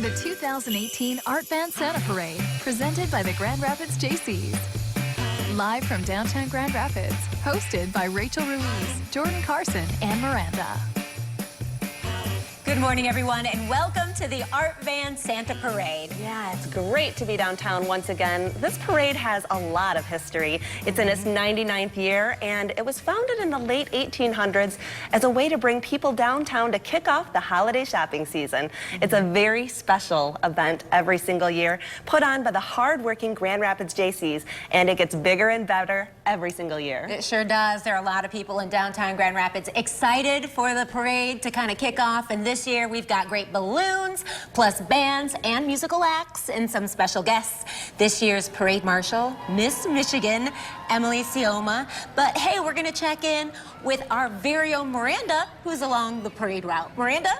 The 2018 Art Van Santa Parade, presented by the Grand Rapids JCs. Live from downtown Grand Rapids, hosted by Rachel Ruiz, Jordan Carson, and Miranda. Good morning, everyone, and welcome to the Art Van Santa Parade. Yeah, it's great to be downtown once again. This parade has a lot of history. It's in its 99th year, and it was founded in the late 1800s as a way to bring people downtown to kick off the holiday shopping season. It's a very special event every single year, put on by the hard-working Grand Rapids JCs, and it gets bigger and better every single year. It sure does. There are a lot of people in downtown Grand Rapids excited for the parade to kind of kick off, and this year we've got great balloons, plus bands and musical acts and some special guests. This year's parade marshal, Miss Michigan, Emily Sioma. But hey, we're gonna check in with our very own Miranda, who's along the parade route. Miranda?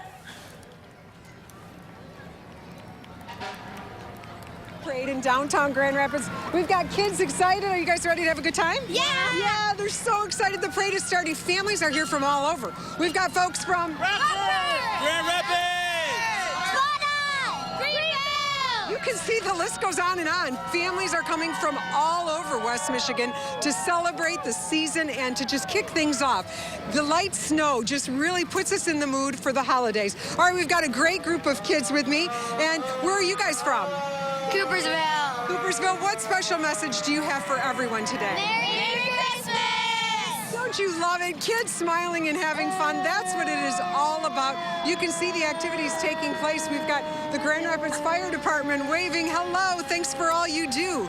Parade in downtown Grand Rapids. We've got kids excited. Are you guys ready to have a good time? Yeah! Yeah, they're so excited. The parade is starting. Families are here from all over. We've got folks from Grand Rapids! You can see the list goes on and on. Families are coming from all over West Michigan to celebrate the season and to just kick things off. The light snow just really puts us in the mood for the holidays. All right, we've got a great group of kids with me. And where are you guys from? Coopersville. Coopersville. What special message do you have for everyone today? Merry Christmas! Don't you love it? Kids smiling and having fun. That's what it is all about. You can see the activities taking place. We've got the Grand Rapids Fire Department waving hello. Thanks for all you do.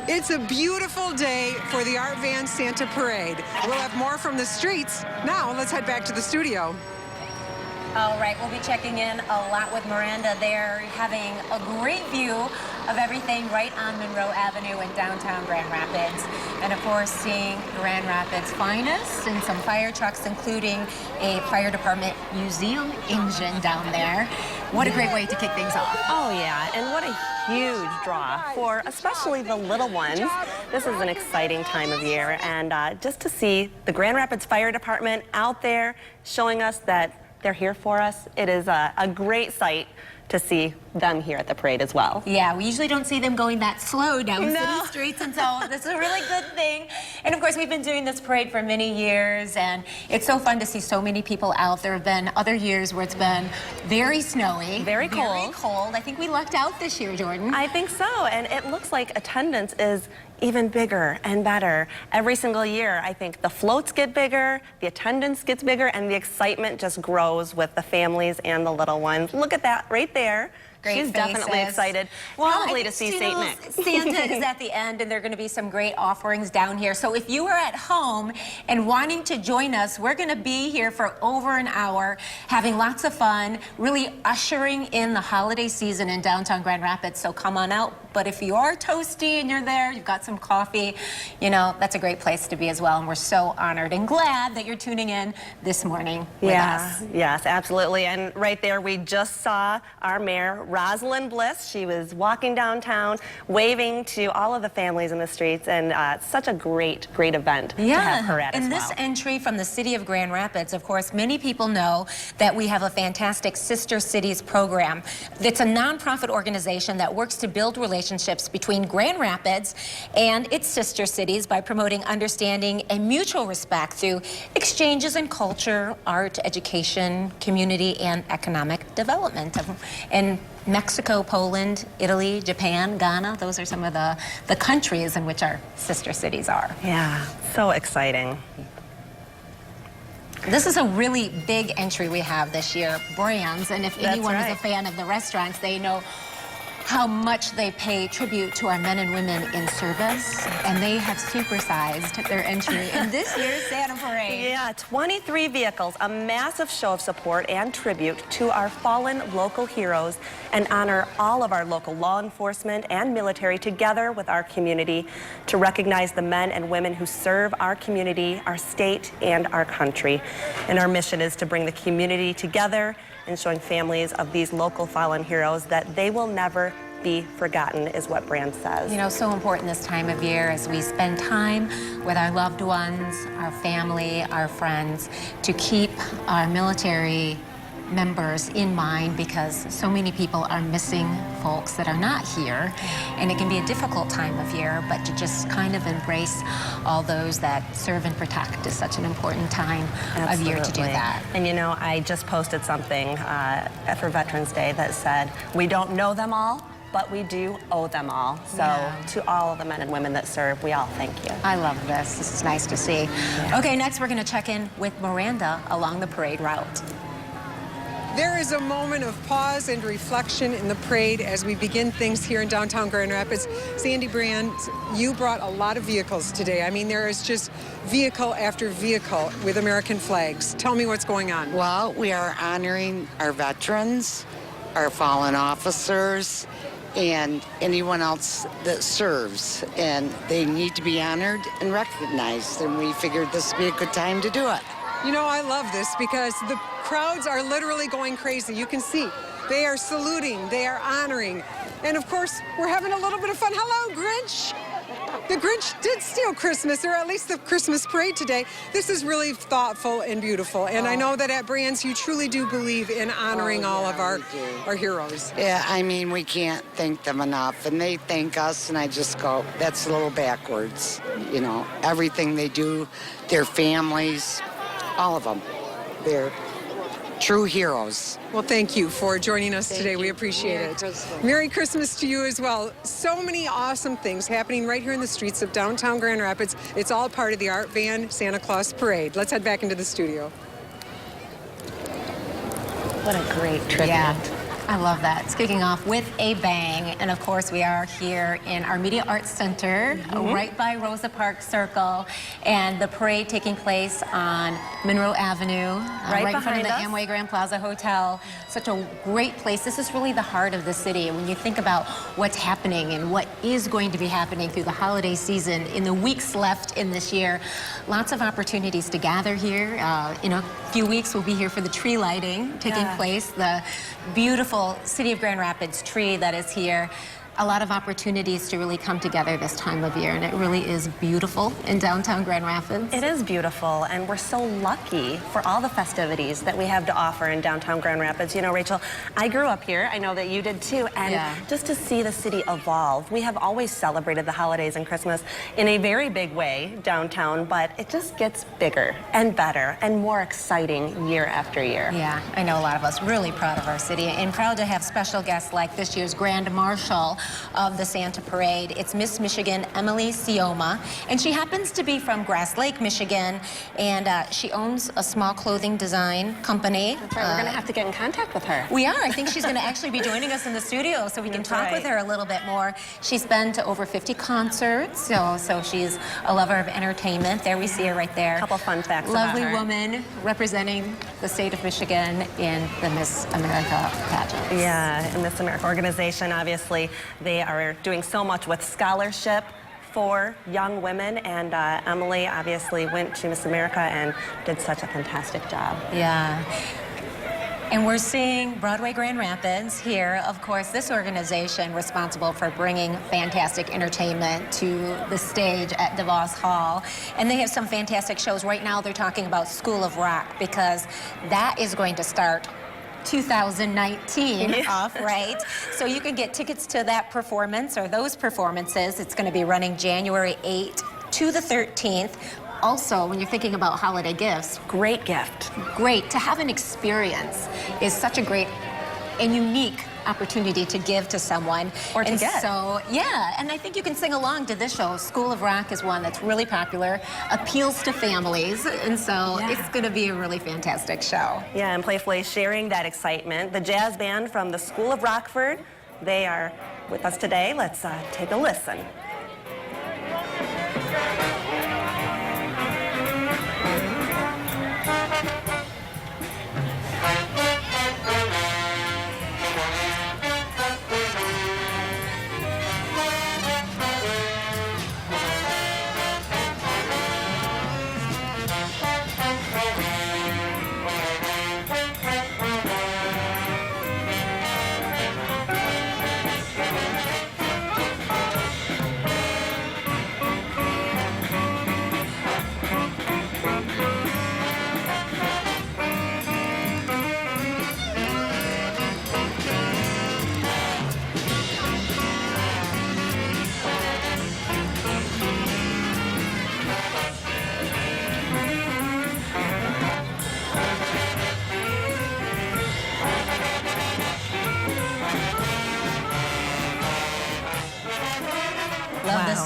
It's a beautiful day for the Art Van Santa Parade. We'll have more from the streets. Now, let's head back to the studio. All right, we'll be checking in a lot with Miranda. They're having a great view of everything right on Monroe Avenue in downtown Grand Rapids. And of course, seeing Grand Rapids' finest and some fire trucks, including a fire department museum engine down there. What a great way to kick things off. Oh yeah, and what a huge draw for especially the little ones. This is an exciting time of year, and just to see the Grand Rapids Fire Department out there showing us that they're here for us. It is a great sight to see them here at the parade as well. Yeah, we usually don't see them going that slow down city streets, and so this is a really good thing. And of course, we've been doing this parade for many years, and it's so fun to see so many people out. There have been other years where it's been very snowy, very cold. Very cold. I think we lucked out this year, Jordan. I think so, and it looks like attendance is even bigger and better every single year. I think the floats get bigger, the attendance gets bigger, and the excitement just grows with the families and the little ones. Look at that right there. Great She's faces. Definitely excited, well, probably to see St. Nick. Santa is at the end, and there are going to be some great offerings down here. So if you are at home and wanting to join us, we're going to be here for over an hour, having lots of fun, really ushering in the holiday season in downtown Grand Rapids. So come on out. But if you are toasty and you're there, you've got some coffee, you know, that's a great place to be as well. And we're so honored and glad that you're tuning in this morning with us. Yes, absolutely. And right there, we just saw our mayor, Rosalind Bliss. She was walking downtown, waving to all of the families in the streets, and such a great event to have her at as well. And this entry from the city of Grand Rapids, of course, many people know that we have a fantastic Sister Cities program. It's a nonprofit organization that works to build relationships between Grand Rapids and its sister cities by promoting understanding and mutual respect through exchanges in culture, art, education, community, and economic development. And Mexico, Poland, Italy, Japan, Ghana, those are some of the countries in which our sister cities are. Yeah, so exciting. This is a really big entry we have this year, brands, and if anyone is a fan of the restaurants, they know how much they pay tribute to our men and women in service, and they have supersized their entry in this year's Santa Parade. Yeah, 23 vehicles, a massive show of support and tribute to our fallen local heroes, and honor all of our local law enforcement and military together with our community to recognize the men and women who serve our community, our state, and our country. And our mission is to bring the community together and showing families of these local fallen heroes that they will never be forgotten, is what Brand says. You know, so important this time of year as we spend time with our loved ones, our family, our friends, to keep our military members in mind because so many people are missing folks that are not here, and it can be a difficult time of year, but to just kind of embrace all those that serve and protect is such an important time of year to do that. And you know, I just posted something for Veterans Day that said, we don't know them all, but we do owe them all. So to all of the men and women that serve, we all thank you. I love this. This is nice to see. Yeah. Okay, next we're going to check in with Miranda along the parade route. There is a moment of pause and reflection in the parade as we begin things here in downtown Grand Rapids. Sandy Brand, you brought a lot of vehicles today. I mean, there is just vehicle after vehicle with American flags. Tell me what's going on. Well, we are honoring our veterans, our fallen officers, and anyone else that serves. And they need to be honored and recognized. And we figured this would be a good time to do it. You know, I love this because the crowds are literally going crazy. You can see they are saluting, they are honoring. And of course, we're having a little bit of fun. Hello, Grinch. The Grinch did steal Christmas, or at least the Christmas parade today. This is really thoughtful and beautiful. And I know that at Brands, you truly do believe in honoring all of our heroes. Yeah, I mean, we can't thank them enough. And they thank us, and I just go, that's a little backwards. You know, everything they do, their families, all of them. They're true heroes. Well, thank you for joining us today. We appreciate it. Merry Christmas to you as well. So many awesome things happening right here in the streets of downtown Grand Rapids. It's all part of the Art Van Santa Claus Parade. Let's head back into the studio. What a great tribute. Yeah, I love that. It's kicking off with a bang. And of course, we are here in our Media Arts Center, right by Rosa Parks Circle, and the parade taking place on Monroe Avenue, right in front of the Amway Grand Plaza Hotel. Such a great place. This is really the heart of the city. And when you think about what's happening and what is going to be happening through the holiday season in the weeks left in this year, lots of opportunities to gather here. In a few weeks, we'll be here for the tree lighting taking place. The beautiful City of Grand Rapids tree that is here. A lot of opportunities to really come together this time of year, and it really is beautiful in downtown Grand Rapids. It is beautiful, and we're so lucky for all the festivities that we have to offer in downtown Grand Rapids. You know, Rachel, I grew up here. I know that you did too, and just to see the city evolve. We have always celebrated the holidays and Christmas in a very big way downtown, but it just gets bigger and better and more exciting year after year. Yeah, I know a lot of us really proud of our city and proud to have special guests like this year's Grand Marshal of the Santa Parade. It's Miss Michigan Emily Sioma, and she happens to be from Grass Lake, Michigan, and she owns a small clothing design company. That's right, we're going to have to get in contact with her. We are. I think she's going to actually be joining us in the studio so we can talk with her a little bit more. She's been to over 50 concerts, so she's a lover of entertainment. There we see her right there. A couple fun facts Lovely about her. woman representing the state of Michigan in the Miss America pageant. Yeah, and Miss America organization, obviously, they are doing so much with scholarship for young women, and Emily obviously went to Miss America and did such a fantastic job. Yeah. And we're seeing Broadway Grand Rapids here. Of course, this organization responsible for bringing fantastic entertainment to the stage at DeVos Hall. And they have some fantastic shows. Right now, they're talking about School of Rock because that is going to start 2019 off, right? So you can get tickets to that performance or those performances. It's going to be running January 8th to the 13th. Also, when you're thinking about holiday gifts, Great gift. great to have an experience is such a great and unique opportunity to give to someone. Or to and get. So, yeah, and I think you can sing along to this show. School of Rock is one that's really popular, appeals to families, and so it's going to be a really fantastic show. Yeah, and playfully sharing that excitement. The jazz band from the School of Rockford, they are with us today. Let's take a listen.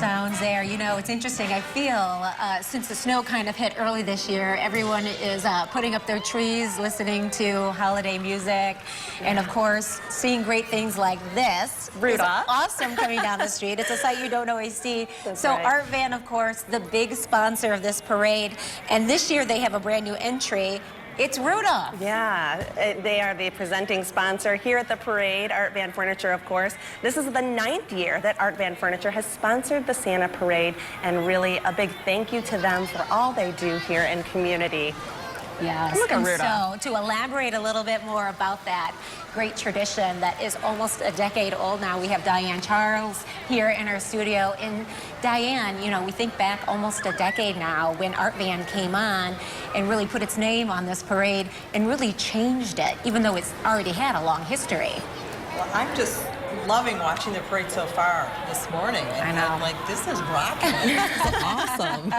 sounds there. You know, it's interesting. I feel since the snow kind of hit early this year, everyone is putting up their trees, listening to holiday music, and of course, seeing great things like this. Rudolph. Awesome coming down the street. It's a sight you don't always see. That's so right. Art Van, of course, the big sponsor of this parade, and this year they have a brand new entry. It's Rudolph. Yeah, they are the presenting sponsor here at the parade, Art Van Furniture, of course. This is the 9th year that Art Van Furniture has sponsored the Santa Parade, and really a big thank you to them for all they do here in community. Yes, Look at and Rudolph. so to elaborate a little bit more about that great tradition that is almost a decade old now, we have Diane Charles here in our studio. And Diane, you know, we think back almost a decade now when Art Van came on and really put its name on this parade and really changed it, even though it's already had a long history. Well, I'm just loving watching the parade so far this morning. And I know. I'm like, this is rocking. This is awesome.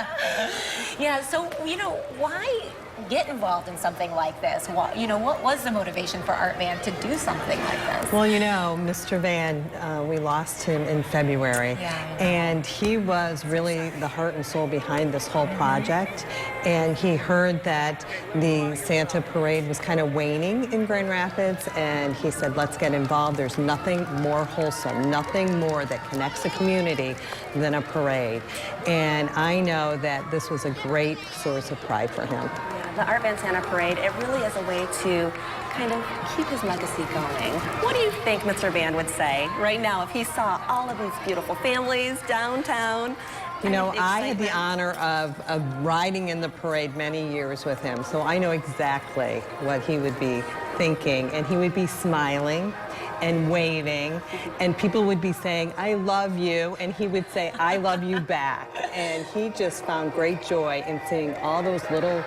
Yeah, so, you know, why get involved in something like this? You know, what was the motivation for Art Van to do something like this? Well, you know, Mr. Van, we lost him in February, and he was really the heart and soul behind this whole project. And he heard that the Santa Parade was kind of waning in Grand Rapids, and he said, let's get involved. There's nothing more wholesome, nothing more that connects a community than a parade. And I know that this was a great source of pride for him. The Art Van Santa Parade, it really is a way to kind of keep his legacy going. What do you think Mr. Van would say right now if he saw all of these beautiful families downtown? You know, I had the honor of riding in the parade many years with him, so I know exactly what he would be thinking, and he would be smiling and waving, and people would be saying, I love you, and he would say, I love you back. And he just found great joy in seeing all those little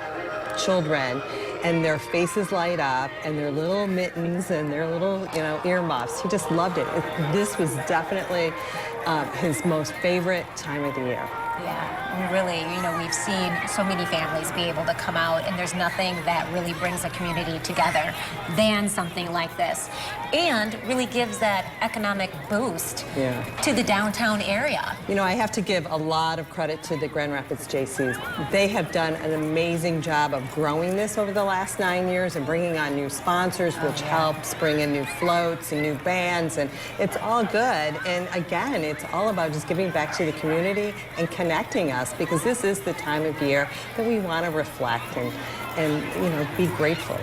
children and their faces light up and their little mittens and their little, you know, earmuffs. He just loved it. This was definitely his most favorite time of the year. Yeah, really, you know, we've seen so many families be able to come out, and there's nothing that really brings a community together than something like this, and really gives that economic boost to the downtown area. You know, I have to give a lot of credit to the Grand Rapids JCs. They have done an amazing job of growing this over the last 9 years and bringing on new sponsors, which helps bring in new floats and new bands, and it's all good. And again, it's all about just giving back to the community and connecting us, because this is the time of year that we want to reflect and you know, be grateful.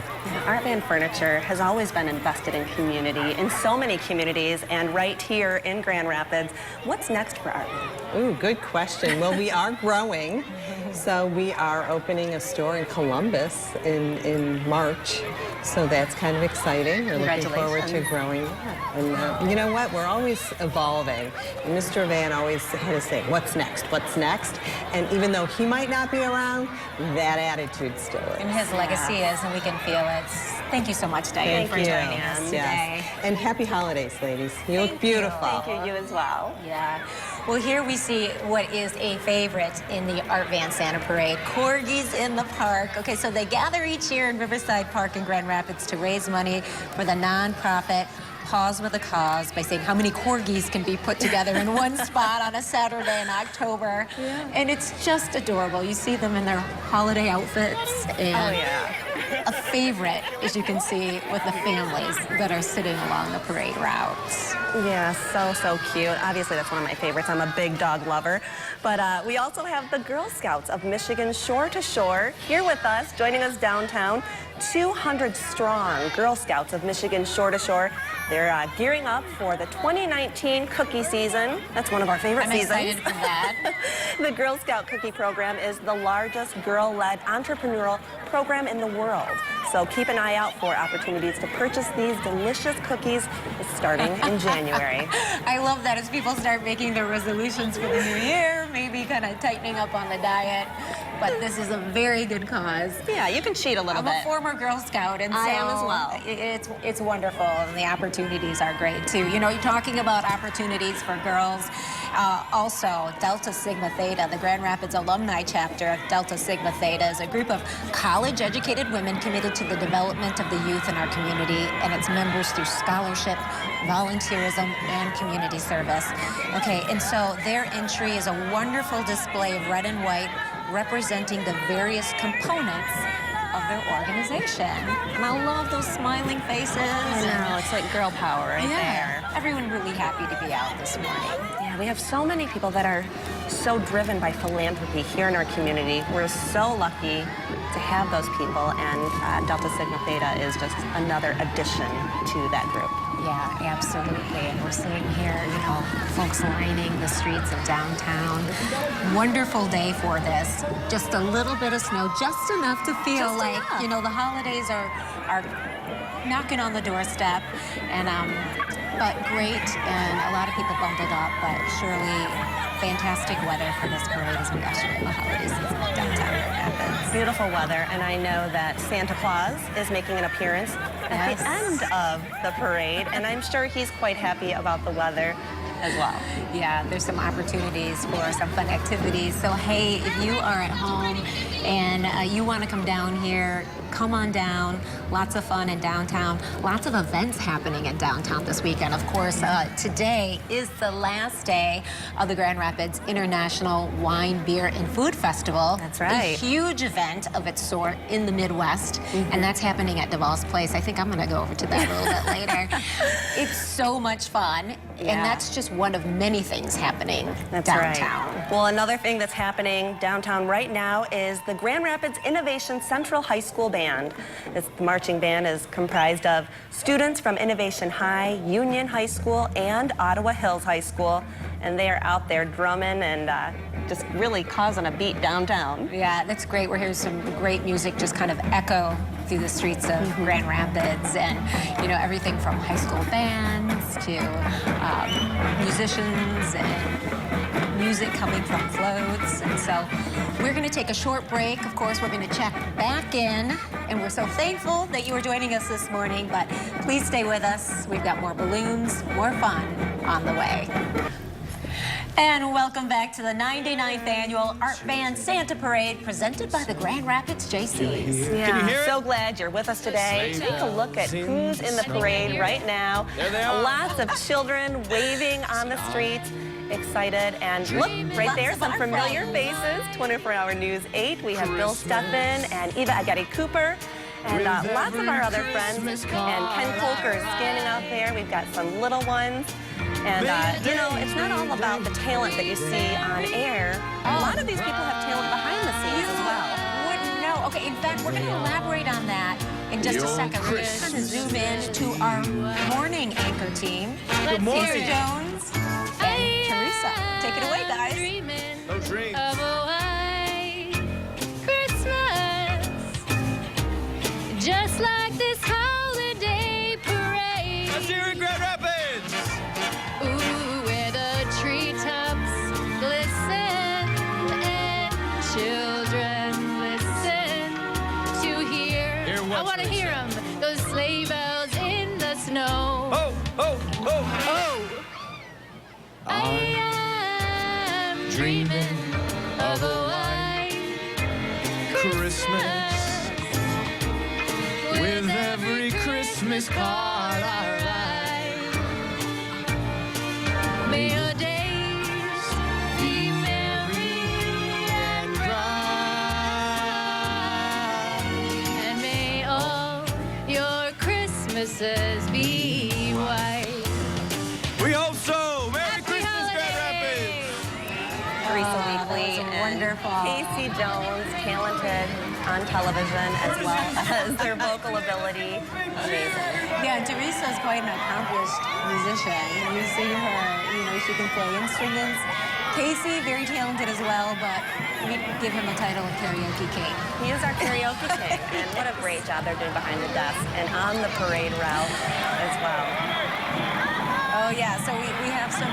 Art Van Furniture has always been invested in community, in so many communities, and right here in Grand Rapids. What's next for Art Van? Ooh, good question. Well, we are growing, so we are opening a store in Columbus in March. So that's kind of exciting. We're looking forward to growing that. And you know what? We're always evolving. And Mr. Van always had to say, what's next? What's next? And even though he might not be around, that attitude still is. And his legacy is, and we can feel it. Thank you so much, Diane, for joining us today. And happy holidays, ladies. You look beautiful. Thank you, you as well. Yeah. Well, here we see what is a favorite in the Art Van Santa Parade, corgis in the park. Okay, so they gather each year in Riverside Park in Grand Rapids to raise money for the nonprofit Pause with a Cause by saying how many corgis can be put together in one spot on a Saturday in October. And it's just adorable. You see them in their holiday outfits. And a favorite, as you can see, with the families that are sitting along the parade routes. Yeah, so cute. Obviously, that's one of my favorites. I'm a big dog lover. But we also have the Girl Scouts of Michigan Shore to Shore here with us, joining us downtown. 200 strong Girl Scouts of Michigan Shore to Shore. They're gearing up for the 2019 cookie season. That's one of our favorite seasons. I'm excited for that. The Girl Scout Cookie Program is the largest girl-led entrepreneurial program in the world. So keep an eye out for opportunities to purchase these delicious cookies starting in January. I love that as people start making their resolutions for the new year, maybe kind of tightening up on the diet. but this is a very good cause. Yeah, you can cheat a little bit. I'm a former Girl Scout, and I am as well. It's wonderful, and the opportunities are great too. You know, you're talking about opportunities for girls. Also, Delta Sigma Theta, the Grand Rapids alumni chapter of Delta Sigma Theta, is a group of college-educated women committed to the development of the youth in our community and its members through scholarship, volunteerism, and community service. Okay, and so their entry is a wonderful display of red and white representing the various components of their organization. And I love those smiling faces. I know, it's like girl power right there. Everyone really happy to be out this morning. Yeah, we have so many people that are so driven by philanthropy here in our community. We're so lucky to have those people, and Delta Sigma Theta is just another addition to that group. Yeah, absolutely. And we're seeing here, you know, folks lining the streets of downtown. Wonderful day for this. Just a little bit of snow, just enough to feel just like, enough. You know, the holidays are knocking on the doorstep. And, but great, and a lot of people bundled up, but surely fantastic weather for this parade as we usher in the holiday season in downtown Grand Rapids. Beautiful weather, and I know that Santa Claus is making an appearance at the end of the parade, and I'm sure he's quite happy about the weather as well. Yeah, there's some opportunities for some fun activities. So hey, if you are at home and you want to come down here, come on down. Lots of fun in downtown. Lots of events happening in downtown this weekend. Of course, today is the last day of the Grand Rapids International Wine, Beer, and Food Festival. That's right. A huge event of its sort in the Midwest, and that's happening at Duvall's Place. I think I'm going to go over to that a little bit later. It's so much fun, and that's just one of many things happening downtown. Right. Well, another thing that's happening downtown right now is the Grand Rapids Innovation Central High School Band. This marching band is comprised of students from Innovation High, Union High School, and Ottawa Hills High School, and they are out there drumming and just really causing a beat downtown. Yeah, that's great. We're hearing some great music just kind of echo through the streets of Grand Rapids, and you know, everything from high school bands to musicians and music coming from floats. And so we're going to take a short break. Of course, we're going to check back in, and we're so thankful that you are joining us this morning, but please stay with us. We've got more balloons, more fun on the way. And welcome back to the 99th Annual Art Band Santa Parade presented by the Grand Rapids JCs. Yeah, so glad you're with us today. Take a look at who's in the parade right now. There they are. Lots of children waving on the streets, excited. And look, right there, some familiar faces. 24-Hour News 8, we have Bill Steffen and Eva Agati-Cooper. And lots of our other friends. And Ken Colker is standing out there. We've got some little ones. And, you know, it's not all about the talent that you see on air. A lot of these people have talent behind the scenes as well. Wouldn't know. Okay, in fact, we're going to elaborate on that in just a second. We're going to zoom in to our morning anchor team. Good morning. Casey Jones and Teresa. Take it away, guys. No dreams. Of a white Christmas, just like this holiday parade. Let's hear it, Grand Rapids. Ooh, where the treetops glisten and children listen to hear. I want to hear them. Those sleigh bells in the snow. Oh, oh, oh, Oh, I am dreaming of a white Christmas. With every Christmas card I write. May your days be merry and bright, and may all your Christmases be white. We hope so. Merry Happy Christmas, Grand holidays. Rapids. Teresa Weekly was and wonderful. Casey Jones, talented on television as well as their vocal ability. Amazing. Yeah, Teresa's quite an accomplished musician. You see her, you know, she can play instruments. Casey, very talented as well, but we give him a title of karaoke king. He is our karaoke king, and what a great job they're doing behind the desk and on the parade route as well. Oh, yeah, so we have some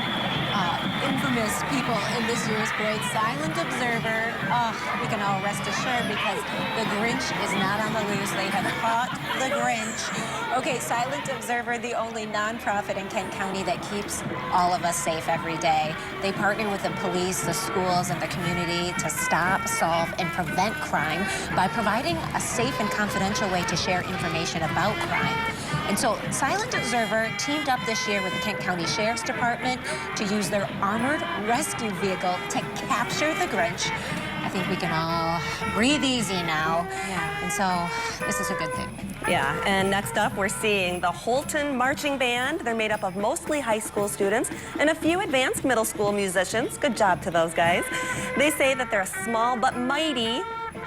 information goodness, people in this year's parade. Silent observer. Oh, we can all rest assured because the Grinch is not on the loose. They have caught the Grinch. Okay, Silent Observer, the only nonprofit in Kent County that keeps all of us safe every day. They partner with the police, the schools, and the community to stop, solve, and prevent crime by providing a safe and confidential way to share information about crime. And so Silent Observer teamed up this year with the Kent County Sheriff's Department to use their armored rescue vehicle to capture the Grinch. I think we can all breathe easy now. Yeah. And so this is a good thing. Yeah, and next up we're seeing the Holton Marching Band. They're made up of mostly high school students and a few advanced middle school musicians. Good job to those guys. They say that they're a small but mighty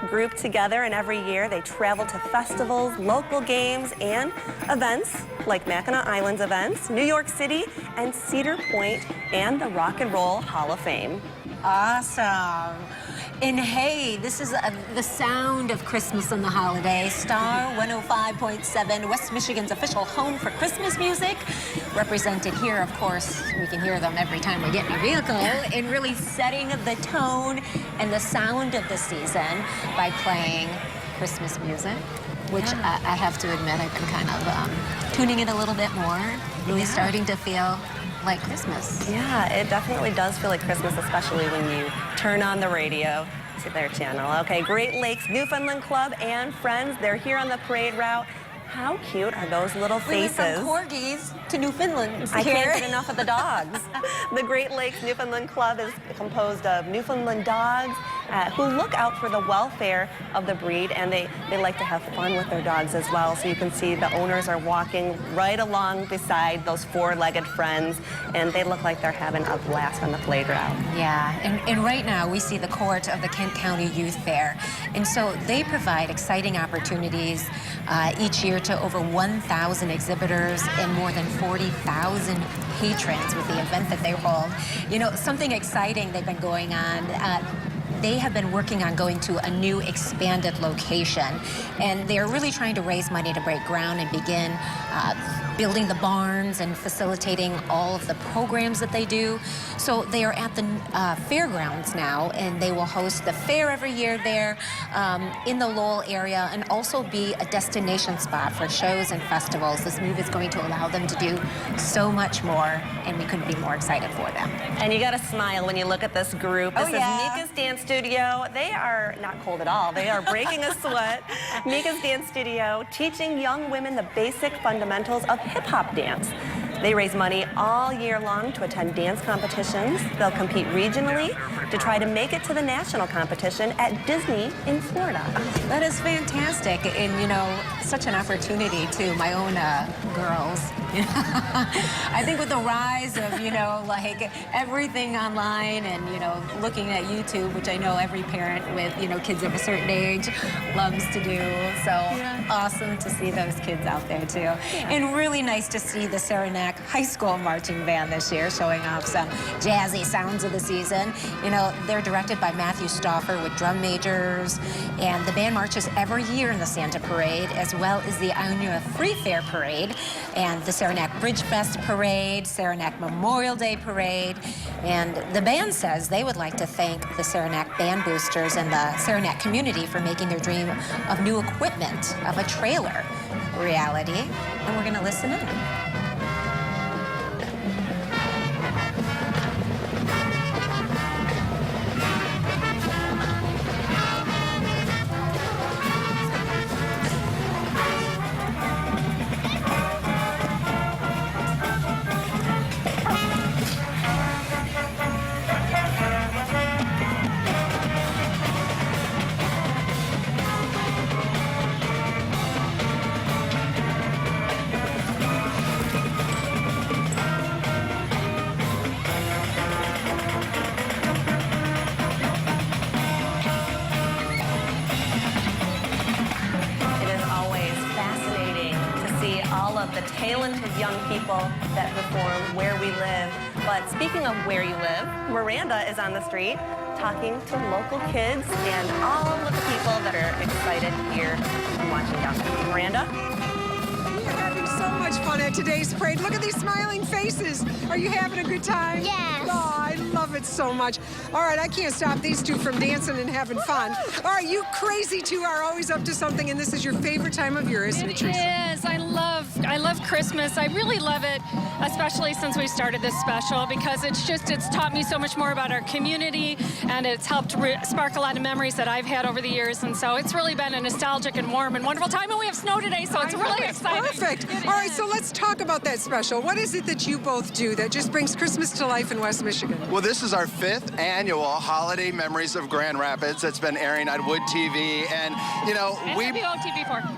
group together, and every year they travel to festivals, local games, and events like Mackinac Islands events, New York City, and Cedar Point, and the Rock and Roll Hall of Fame. Awesome. And hey, this is the sound of Christmas and the holidays. Star 105.7, West Michigan's official home for Christmas music. Represented here, of course, we can hear them every time we get in a vehicle, in really setting the tone and the sound of the season by playing Christmas music, which I have to admit I've been kind of tuning in a little bit more, really starting to feel like Christmas. Yeah, it definitely does feel like Christmas, especially when you turn on the radio to their channel. Okay, Great Lakes Newfoundland Club and friends, they're here on the parade route. How cute are those little faces? We went from corgis to Newfoundlands. I can't get enough of the dogs. The Great Lakes Newfoundland Club is composed of Newfoundland dogs who look out for the welfare of the breed, and they like to have fun with their dogs as well. So you can see the owners are walking right along beside those four-legged friends, and they look like they're having a blast on the parade route. Yeah, and right now we see the court of the Kent County Youth Fair. And so they provide exciting opportunities each year to over 1,000 exhibitors and more than 40,000 patrons with the event that they hold. You know, something exciting they've been going on. They have been working on going to a new expanded location, and they're really trying to raise money to break ground and begin building the barns and facilitating all of the programs that they do. So they are at the fairgrounds now, and they will host the fair every year there in the Lowell area, and also be a destination spot for shows and festivals. This move is going to allow them to do so much more, and we couldn't be more excited for them. And you gotta smile when you look at this group. This is Mekas Dance Studio. They are not cold at all. They are breaking a sweat. Mekas Dance Studio, teaching young women the basic fundamentals of hip-hop dance. They raise money all year long to attend dance competitions. They'll compete regionally to try to make it to the national competition at Disney in Florida. That is fantastic, and you know, such an opportunity to my own girls. I think with the rise of, you know, like everything online and, you know, looking at YouTube, which I know every parent with, you know, kids of a certain age loves to do. So awesome to see those kids out there too. And really nice to see the Saranac High School Marching Band this year showing off some jazzy sounds of the season. You know, they're directed by Matthew Stauffer with drum majors, and the band marches every year in the Santa Parade, as well as the Ionia Free Fair Parade and the Saranac Bridge Fest Parade, Saranac Memorial Day Parade. And the band says they would like to thank the Saranac band boosters and the Saranac community for making their dream of new equipment, of a trailer, reality. And we're going to listen in. The talented young people that perform where we live. But speaking of where you live, Miranda is on the street talking to local kids and all of the people that are excited here and watching down there. Miranda? We are having so much fun at today's parade. Look at these smiling faces. Are you having a good time? Yes. Oh, I love it so much. All right, I can't stop these two from dancing and having fun. All right, you crazy two are always up to something, and this is your favorite time of year, isn't it, Teresa? It is. I love Christmas. I really love it, especially since we started this special, because it's taught me so much more about our community, and it's helped spark a lot of memories that I've had over the years. And so it's really been a nostalgic and warm and wonderful time. And we have snow today, so it's really exciting. Perfect. All right, so let's talk about that special. What is it that you both do that just brings Christmas to life in West Michigan? Well, this is our 5th annual Holiday Memories of Grand Rapids that's been airing on Wood TV. And, you know,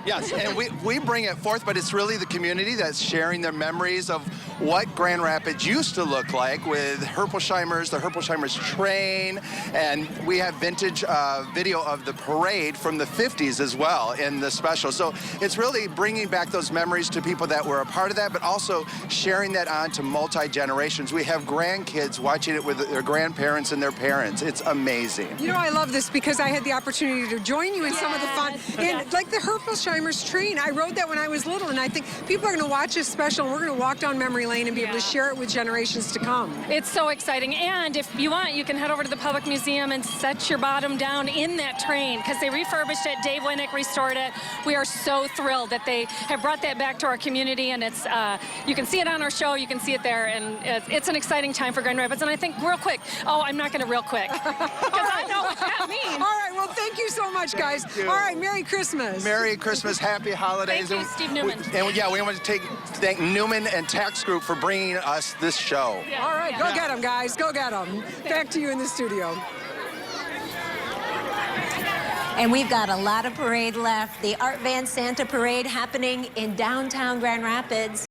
Yes, and we bring it forth, but it's really the community that's sharing their memories of what Grand Rapids used to look like with Herpelsheimers, the Herpelsheimers train, and we have vintage video of the parade from the 50s as well in the special. So it's really bringing back those memories to people that were a part of that, but also sharing that on to multi-generations. We have grandkids watching it with their grandparents and their parents. It's amazing. You know, I love this because I had the opportunity to join you in some of the fun. And like the Herpelsheimers train, I rode that when I was little, and I think people are going to watch this special, and we're going to walk down memory lane and be able to share it with generations to come. It's so exciting. And if you want, you can head over to the Public Museum and set your bottom down in that train, because they refurbished it. Dave Winnick restored it. We are so thrilled that they have brought that back to our community, and it's you can see it on our show, you can see it there, and it's an exciting time for Grand Rapids. And I think real quick, I'm not going to real quick, because I know what that means. All right, well, thank you so much, guys. All right, Merry Christmas. Merry Christmas, Happy Holidays. Thank you, Steve Newman. We want to thank Newman and Tax Group for bringing us this show. All right, go get them, guys. Go get them. Back to you in the studio. And we've got a lot of parade left. The Art Van Santa Parade happening in downtown Grand Rapids.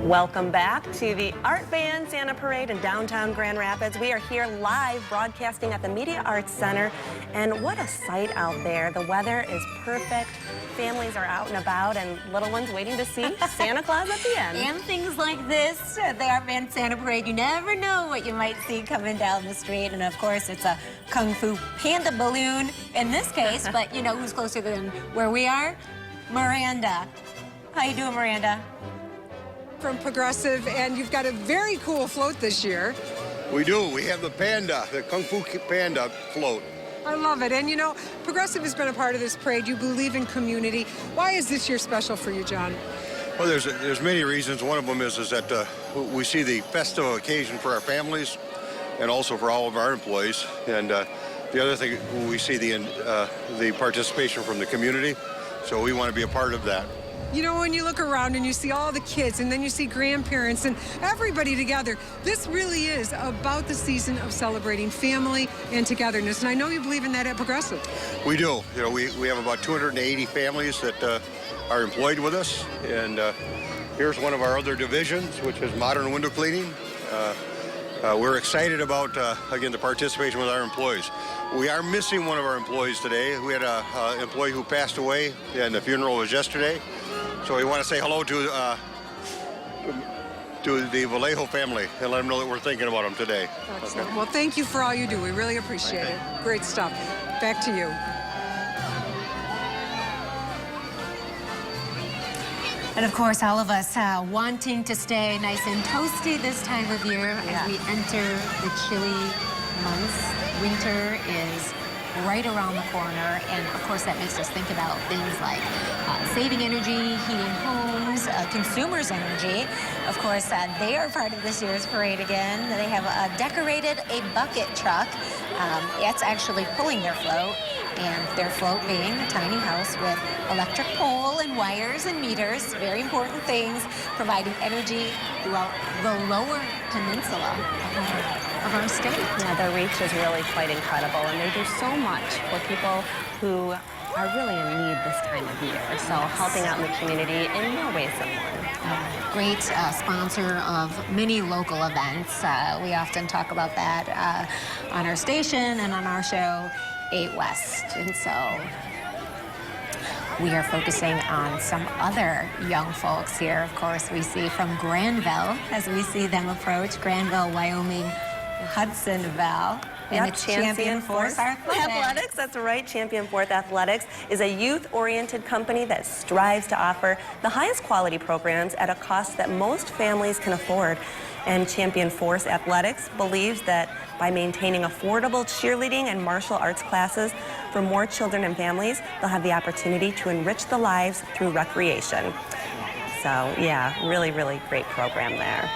Welcome back to the Art Van Santa Parade in downtown Grand Rapids. We are here live broadcasting at the Media Arts Center, and what a sight out there. The weather is perfect. Families are out and about, and little ones waiting to see Santa Claus at the end. And things like this, the Art Van Santa Parade, you never know what you might see coming down the street. And of course, it's a Kung Fu Panda balloon in this case, but you know who's closer than where we are? Miranda. How you doing, Miranda? From Progressive, and you've got a very cool float this year. We do. We have the Panda, the Kung Fu Panda float. I love it. And you know, Progressive has been a part of this parade. You believe in community. Why is this year special for you, John? Well, there's many reasons. One of them is that we see the festive occasion for our families and also for all of our employees. And the other thing, we see the participation from the community. So we want to be a part of that. You know, when you look around and you see all the kids, and then you see grandparents and everybody together, this really is about the season of celebrating family and togetherness. And I know you believe in that at Progressive. We do. You know, we have about 280 families that are employed with us. And here's one of our other divisions, which is modern window cleaning. We're excited about, again, the participation with our employees. We are missing one of our employees today. We had an employee who passed away, and the funeral was yesterday. So we want to say hello to the Vallejo family and let them know that we're thinking about them today. Excellent. Okay. Well, thank you for all you do. We really appreciate it. Great stuff. Back to you. And of course, all of us wanting to stay nice and toasty this time of year as we enter the chilly months. Winter is right around the corner, and of course that makes us think about things like saving energy, heating homes, consumers' energy. Of course, they are part of this year's parade again. They have decorated a bucket truck. It's actually pulling their float, and their float being a tiny house with electric pole and wires and meters, very important things, providing energy throughout the lower peninsula of our state. Yeah, their reach is really quite incredible, and they do so much for people who are really in need this time of year. So helping out in the community in more ways than one. Great sponsor of many local events. We often talk about that on our station and on our show, 8 West. And so we are focusing on some other young folks here. Of course, we see from Granville, as we see them approach, Granville, Wyoming, Hudsonville. And it's Champion Force Athletics. That's right. Champion Force Athletics is a youth-oriented company that strives to offer the highest quality programs at a cost that most families can afford. And Champion Force Athletics believes that by maintaining affordable cheerleading and martial arts classes for more children and families, they'll have the opportunity to enrich the lives through recreation. So, yeah, really, really great program there.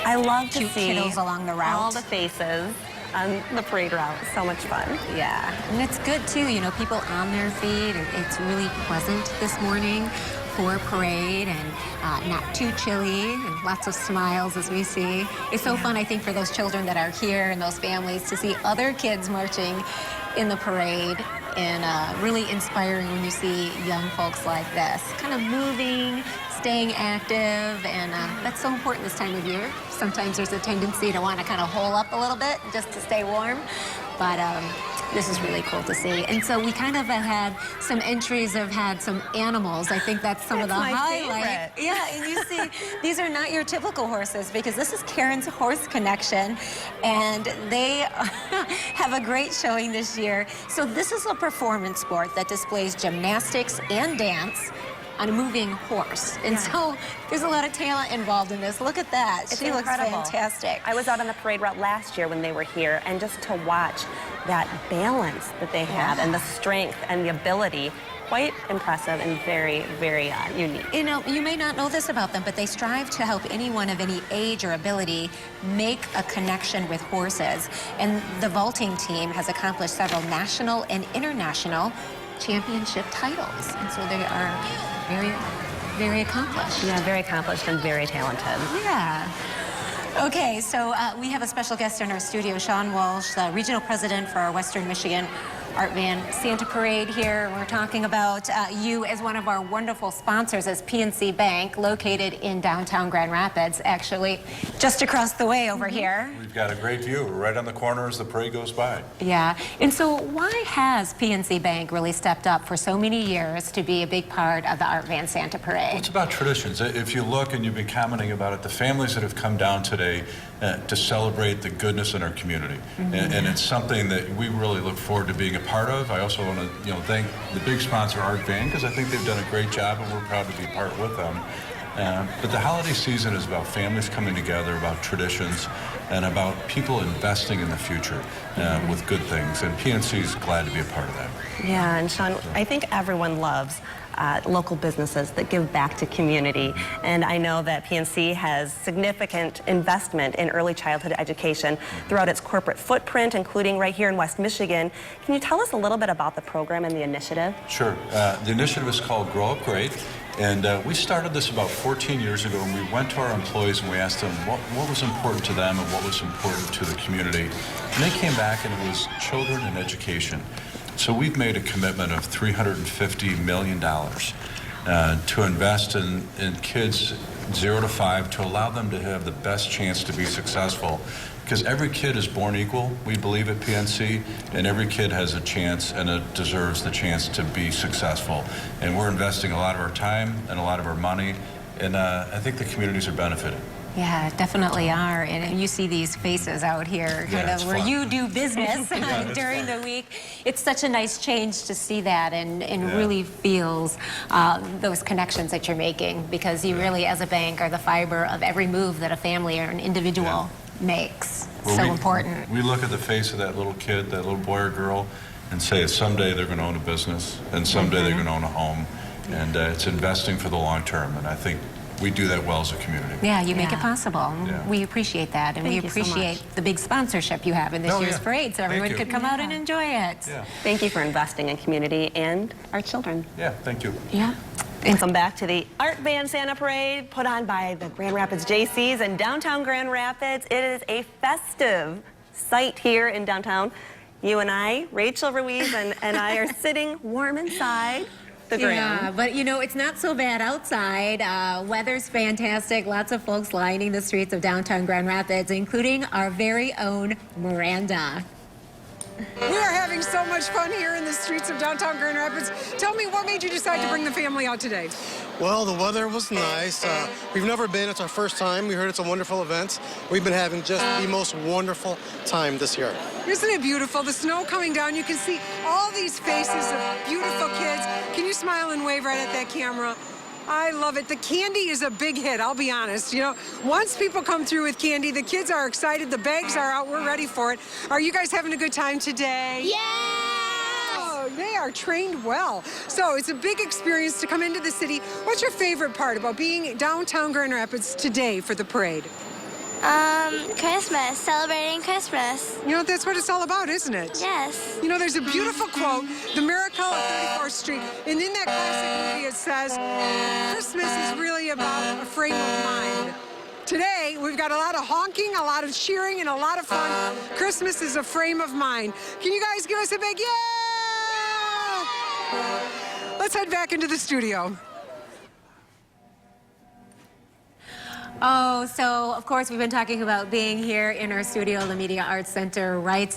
I love to see kiddos along the route. All the faces on the parade route. So much fun. Yeah, and it's good too, you know, people on their feet. It's really pleasant this morning for parade and not too chilly and lots of smiles as we see. It's so fun, I think, for those children that are here and those families to see other kids marching in the parade, and really inspiring when you see young folks like this, kind of moving, staying active, and that's so important this time of year. Sometimes there's a tendency to want to kind of hole up a little bit just to stay warm, but this is really cool to see. And so we kind of had some entries have had some animals. I think that's some of the highlight. Yeah, and you see, these are not your typical horses, because this is Karin's Horse Connection, and they have a great showing this year. So this is a performance sport that displays gymnastics and dance on a moving horse. And so there's a lot of talent involved in this. Look at that. It's she incredible. looks fantastic. I was out on the parade route last year when they were here, and just to watch that balance that they have and the strength and the ability, quite impressive and very, very unique. You know, you may not know this about them, but they strive to help anyone of any age or ability make a connection with horses. And the vaulting team has accomplished several national and international championship titles. And so they are very, very accomplished. Yeah, very accomplished and very talented. Yeah. Okay, so we have a special guest in our studio, Sean Walsh, the regional president for our Western Michigan Art Van Santa Parade here. We're talking about you as one of our wonderful sponsors as PNC Bank, located in downtown Grand Rapids, actually just across the way over here. We've got a great view. We're right on the corner as the parade goes by. Yeah, and so why has PNC Bank really stepped up for so many years to be a big part of the Art Van Santa Parade? Well, it's about traditions. If you look, and you've been commenting about it, the families that have come down today to celebrate the goodness in our community. And it's something that we really look forward to being a part of. I also want to thank the big sponsor, Art Van, because I think they've done a great job, and we're proud to be a part with them. But the holiday season is about families coming together, about traditions, and about people investing in the future with good things. And PNC is glad to be a part of that. Yeah, and Sean, I think everyone loves local businesses that give back to community. And I know that PNC has significant investment in early childhood education throughout its corporate footprint, including right here in West Michigan. Can you tell us a little bit about the program and the initiative? Sure. The initiative is called Grow Up Great. And we started this about 14 years ago, and we went to our employees and we asked them what was important to them and what was important to the community. And they came back, and it was children and education. So we've made a commitment of $350 million to invest in kids 0 to 5 to allow them to have the best chance to be successful. Because every kid is born equal, we believe at PNC, and every kid has a chance and deserves the chance to be successful. And we're investing a lot of our time and a lot of our money, and I think the communities are benefiting. Yeah, definitely are. And you see these faces out here, kind of where you do business during the week. It's such a nice change to see that, and really feels those connections that you're making, because you really, as a bank, are the fiber of every move that a family or an individual makes. Well, so important. We look at the face of that little kid, that little boy or girl, and say someday they're going to own a business, and someday they're going to own a home. And it's investing for the long term, and I think we do that well as a community. Yeah, you make it possible. We appreciate that, and we appreciate the big sponsorship you have in this year's parade, so everyone could come out and enjoy it. Thank you for investing in community and our children. Yeah, thank you. Yeah. Welcome back to the Art Van Santa Parade, put on by the Grand Rapids JCs in downtown Grand Rapids. It is a festive sight here in downtown. You and I, Rachel Ruiz and I, are sitting warm inside the ground. Yeah, but you know, it's not so bad outside. Weather's fantastic. Lots of folks lining the streets of downtown Grand Rapids, including our very own Miranda. We are having so much fun here in the streets of downtown Grand Rapids. Tell me, what made you decide to bring the family out today? Well, the weather was nice. We've never been. It's our first time. We heard it's a wonderful event. We've been having just the most wonderful time this year. Isn't it beautiful? The snow coming down. You can see all these faces of beautiful kids. Can you smile and wave right at that camera? I love it. The candy is a big hit, I'll be honest. You know, once people come through with candy, the kids are excited, the bags are out, we're ready for it. Are you guys having a good time today? Yeah! Oh, they are trained well. So it's a big experience to come into the city. What's your favorite part about being downtown Grand Rapids today for the parade? Christmas, celebrating Christmas. You know, that's what it's all about, isn't it? Yes. You know, there's a beautiful quote, The Miracle of 34th Street, and in that classic movie it says, Christmas is really about a frame of mind. Today, we've got a lot of honking, a lot of cheering, and a lot of fun. Christmas is a frame of mind. Can you guys give us a big yeah? Let's head back into the studio. Oh, so of course we've been talking about being here in our studio, the Media Arts Center, right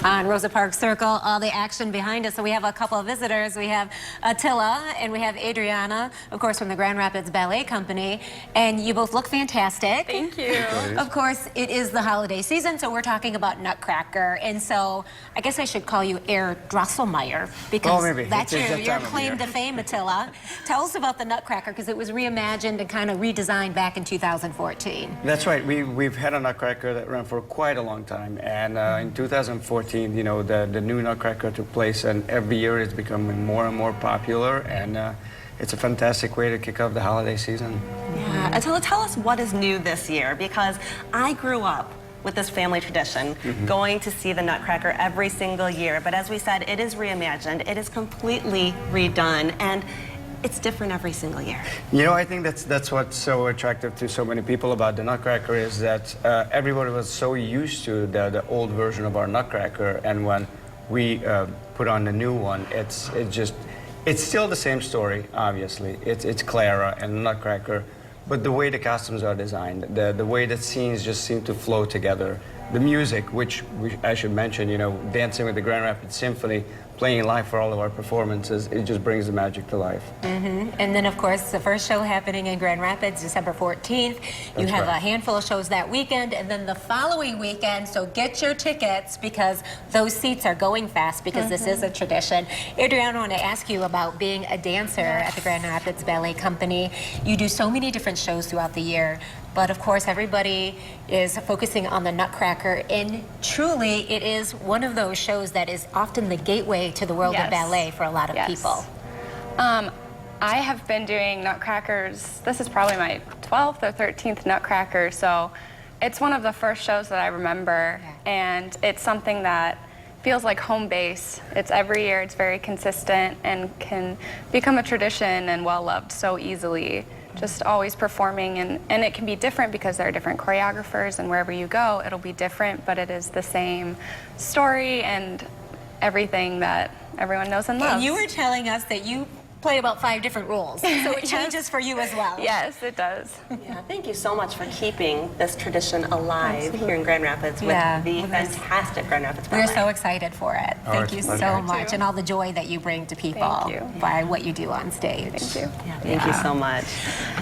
on Rosa Parks Circle, all the action behind us. So we have a couple of visitors. We have Attila and we have Adriana, of course, from the Grand Rapids Ballet Company. And you both look fantastic. Thank you. Of course, it is the holiday season, so we're talking about Nutcracker. And so I guess I should call you Herr Drosselmeyer because that's your claim to fame, Attila. Tell us about the Nutcracker because it was reimagined and kind of redesigned back in 2014. That's right. We've had a Nutcracker that ran for quite a long time. And in 2014, you know, the new Nutcracker took place, and every year it's becoming more and more popular, and it's a fantastic way to kick off the holiday season. Yeah. Attila, tell us what is new this year, because I grew up with this family tradition, going to see the Nutcracker every single year. But as we said, it is reimagined, it is completely redone, and it's different every single year. You know, I think that's what's so attractive to so many people about the Nutcracker is that everybody was so used to the old version of our Nutcracker, and when we put on the new one, it's still the same story. Obviously, it's Clara and the Nutcracker, but the way the costumes are designed, the way that scenes just seem to flow together, the music, which I should mention, you know, dancing with the Grand Rapids Symphony, playing live for all of our performances, it just brings the magic to life. And then, of course, the first show happening in Grand Rapids, December 14th. You have a handful of shows that weekend, and then the following weekend, so get your tickets because those seats are going fast because this is a tradition. Adriana, I want to ask you about being a dancer at the Grand Rapids Ballet Company. You do so many different shows throughout the year. But of course, everybody is focusing on the Nutcracker, and truly, it is one of those shows that is often the gateway to the world of ballet for a lot of people. I have been doing Nutcrackers, this is probably my 12th or 13th Nutcracker, so it's one of the first shows that I remember, and it's something that feels like home base. It's every year, it's very consistent, and can become a tradition and well-loved so easily. Just always performing, and it can be different because there are different choreographers, and wherever you go, it'll be different, but it is the same story and everything that everyone knows and loves. And you were telling us that you play about 5 different roles, so it changes for you as well. Yes, it does. Yeah, thank you so much for keeping this tradition alive here in Grand Rapids with the fantastic Grand Rapids Ballet. We're so excited for it. Thank you so much, and all the joy that you bring to people by what you do on stage. Thank you. Yeah, thank you so much.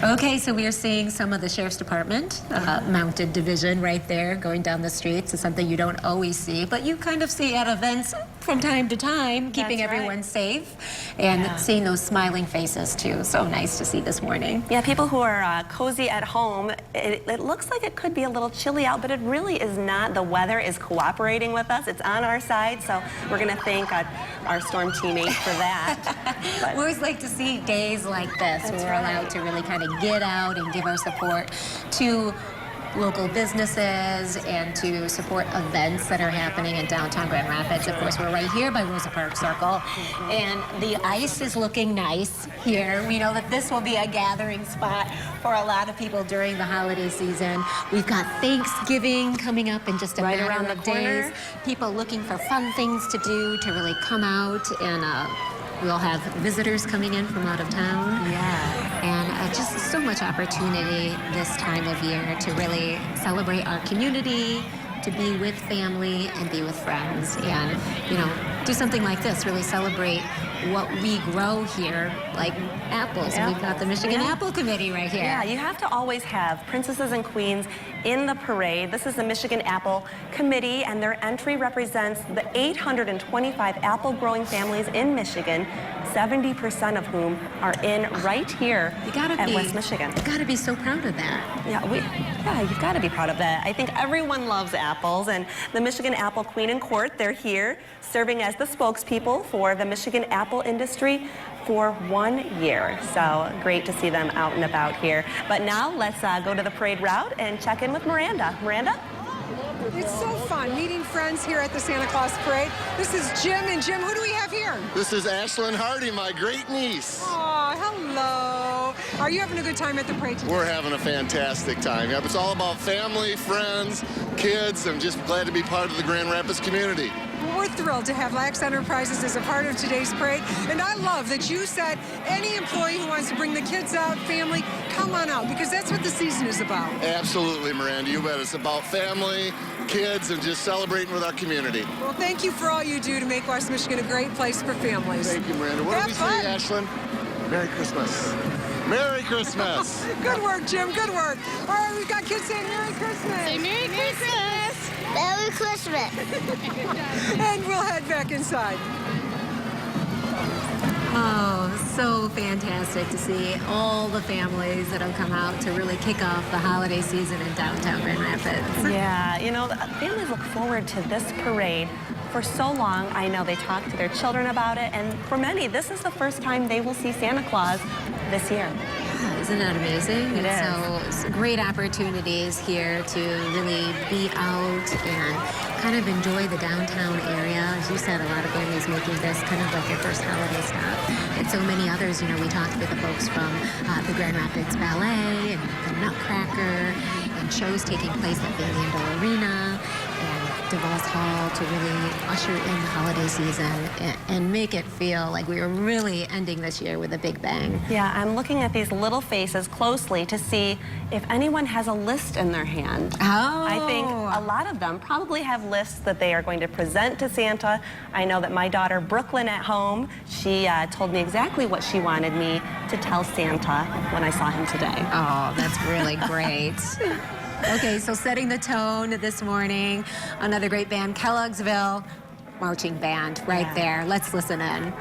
Okay, so we are seeing some of the Sheriff's Department mounted division right there going down the streets. It's something you don't always see, but you kind of see at events from time to time, keeping everyone safe and seeing those smiling faces too. So nice to see this morning. Yeah, people who are cozy at home. It looks like it could be a little chilly out, but it really is not. The weather is cooperating with us. It's on our side, so we're going to thank our storm teammates for that. We always like to see days like this where we're allowed to really kind of get out and give our support to local businesses and to support events that are happening in downtown Grand Rapids. Of course, we're right here by Rosa Parks Circle, and the ice is looking nice here. We know that this will be a gathering spot for a lot of people during the holiday season. We've got Thanksgiving coming up in just a matter of days. People looking for fun things to do, to really come out, and we'll have visitors coming in from out of town. And just so much opportunity this time of year to really celebrate our community, to be with family and be with friends and, you know, do something like this, really celebrate what we grow here, like apples. And we've got the Michigan Apple Committee right here. Yeah, you have to always have princesses and queens in the parade. This is the Michigan Apple Committee, and their entry represents the 825 apple growing families in Michigan, 70% of whom are in right here at West Michigan. You gotta be so proud of that. Yeah, you've got to be proud of that. I think everyone loves apples, and the Michigan Apple Queen and Court, they're here serving as the spokespeople for the Michigan apple industry for 1 year. So great to see them out and about here. But now let's go to the parade route and check in with Miranda. Miranda? It's so fun meeting friends here at the Santa Claus Parade. This is Jim, and Jim, who do we have here? This is Ashlyn Hardy, my great niece. Oh, hello. Are you having a good time at the parade today? We're having a fantastic time. Yep, it's all about family, friends, kids. I'm just glad to be part of the Grand Rapids community. We're thrilled to have Lax Enterprises as a part of today's parade, and I love that you said any employee who wants to bring the kids out, family, come on out, because that's what the season is about. Absolutely, Miranda, you bet. It's about family, kids, and just celebrating with our community. Well, thank you for all you do to make West Michigan a great place for families. Thank you, Miranda. What do we say, Ashlyn? Merry Christmas. Merry Christmas. Good work, Jim. Good work. All right, we've got kids saying Merry Christmas. Say Merry Christmas. Merry Christmas. And we'll head back inside. Oh, so fantastic to see all the families that have come out to really kick off the holiday season in downtown Grand Rapids. Yeah, you know, families look forward to this parade for so long. I know they talk to their children about it, and for many, this is the first time they will see Santa Claus this year. Yeah, isn't that amazing? It is. So it's great opportunities here to really be out and kind of enjoy the downtown area. As you said, a lot of families making this kind of like their first holiday stop. And so many others, you know, we talked with the folks from the Grand Rapids Ballet and the Nutcracker, and shows taking place at Van Andel Arena and DeVos Hall to really usher in the holiday season and make it feel like we were really ending this year with a big bang. Yeah, I'm looking at these little faces closely to see if anyone has a list in their hand. Oh. I think a lot of them probably have lists that they are going to present to Santa. I know that my daughter Brooklyn at home, she told me exactly what she wanted me to tell Santa when I saw him today. Oh, that's really great. Okay, so setting the tone this morning, another great band, Kellogg'sville Marching Band, right there. Let's listen in.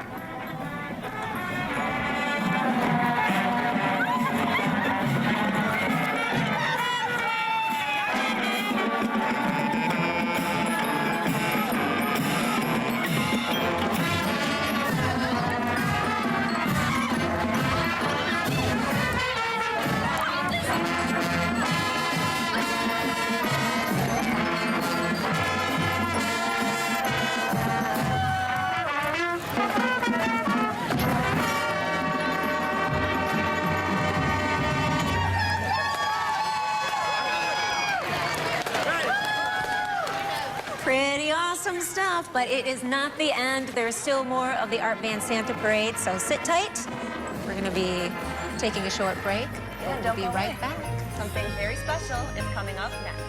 Pretty awesome stuff, but it is not the end. There's still more of the Art Band Santa Parade, so sit tight. We're going to be taking a short break, and we'll be right back. Something very special is coming up next.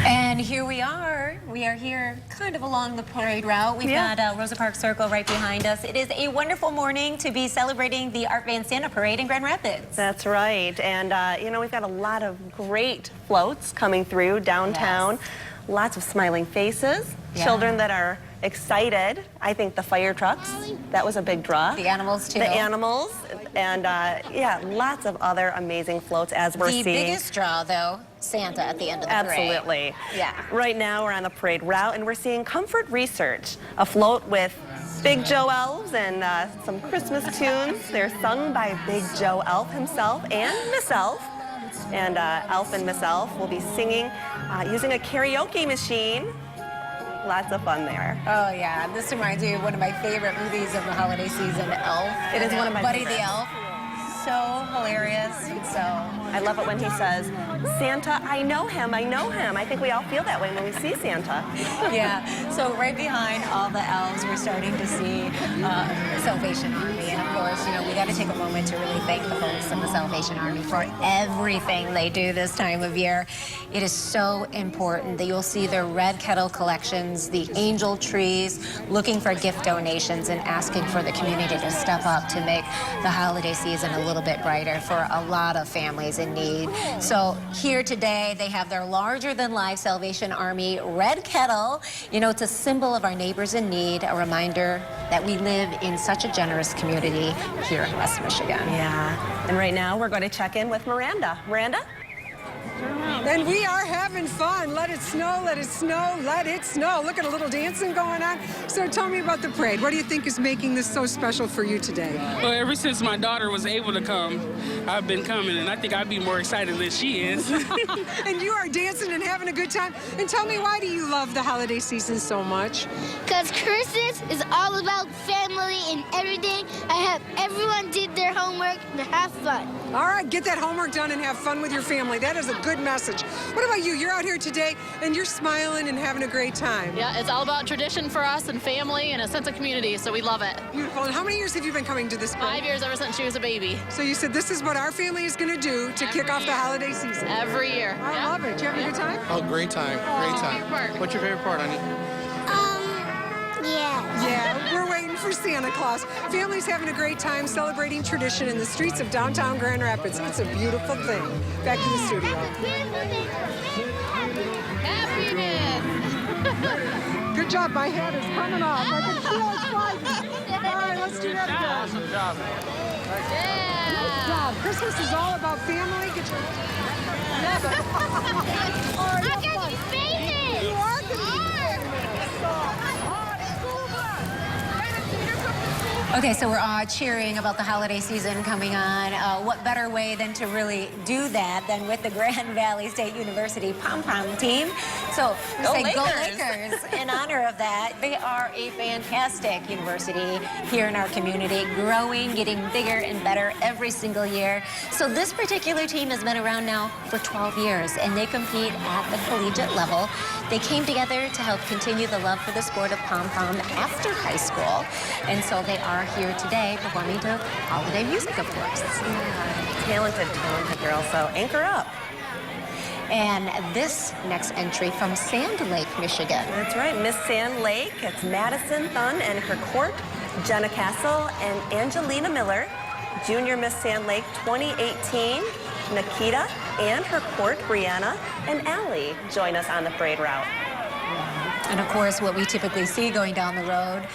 And here we are. We are here kind of along the parade route. We've got Rosa Parks Circle right behind us. It is a wonderful morning to be celebrating the Art Band Santa Parade in Grand Rapids. That's right. And, you know, we've got a lot of great floats coming through downtown. Yes. Lots of smiling faces, children that are excited. I think the fire trucks, that was a big draw. The animals, too. The animals. And, yeah, lots of other amazing floats as we're seeing. The biggest draw, though, Santa at the end of the parade. Absolutely. Yeah. Right now we're on the parade route, and we're seeing Comfort Research, a float with Big Joe Elves and some Christmas tunes. They're sung by Big Joe Elf himself and Miss Elf. And Elf and Miss Elf will be singing using a karaoke machine. Lots of fun there. Oh, yeah. This reminds me of one of my favorite movies of the holiday season, Elf. It is one of my Buddy favorites. the Elf. So hilarious. So I love it when he says, Santa, I know him, I know him. I think we all feel that way when we see Santa. Yeah, so right behind all the elves, we're starting to see Salvation Army. And of course, you know, we got to take a moment to really thank the folks in the Salvation Army for everything they do this time of year. It is so important that you'll see their red kettle collections, the angel trees, looking for gift donations and asking for the community to step up to make the holiday season a little bit brighter for a lot of families in need. So here today, they have their larger-than-life Salvation Army red kettle. You know, it's a symbol of our neighbors in need, a reminder that we live in such a generous community here in West Michigan. Yeah, and right now we're going to check in with Miranda. Miranda? And we are having fun. Let it snow, let it snow, let it snow. Look at a little dancing going on. So tell me about the parade. What do you think is making this so special for you today? Well, ever since my daughter was able to come, I've been coming, and I think I'd be more excited than she is. And you are dancing and having a good time. And tell me, why do you love the holiday season so much? Because Christmas is all about family and everything. I have everyone did their homework and have fun. All right, get that homework done and have fun with your family. That is a good message. What about you? You're out here today and you're smiling and having a great time. Yeah, it's all about tradition for us and family and a sense of community, so we love it. Beautiful. And how many years have you been coming to this parade? 5 years, ever since she was a baby. So you said this is what our family is going to do to kick off the holiday season. Every year. I love it. You having a good time? Oh, great time. Great time. What's your favorite part, honey? Yeah, we're waiting for Santa Claus. Families having a great time celebrating tradition in the streets of downtown Grand Rapids. It's a beautiful thing. Back to the studio. Happiness! Good job. My hat is coming off. I can feel it flying. All right, let's do that again. Awesome job. Yeah. Good job. Christmas is all about family. Get your... All right, have fun. You are going to be Okay, so we're all cheering about the holiday season coming on. What better way than to really do that than with the Grand Valley State University Pompon team? So Go say Lakers. Go Lakers in honor of that. They are a fantastic university here in our community, growing, getting bigger and better every single year. So this particular team has been around now for 12 years, and they compete at the collegiate level. They came together to help continue the love for the sport of pom-pom after high school, and so they are here today performing to holiday music, of course. Talented girl, so anchor up. And this next entry from Sand Lake, Michigan. That's right, Miss Sand Lake. It's Madison Thun and her court, Jenna Castle and Angelina Miller. Junior Miss Sand Lake 2018, Nikita and her court, Brianna and Allie, join us on the parade route. And of course, what we typically see going down the road,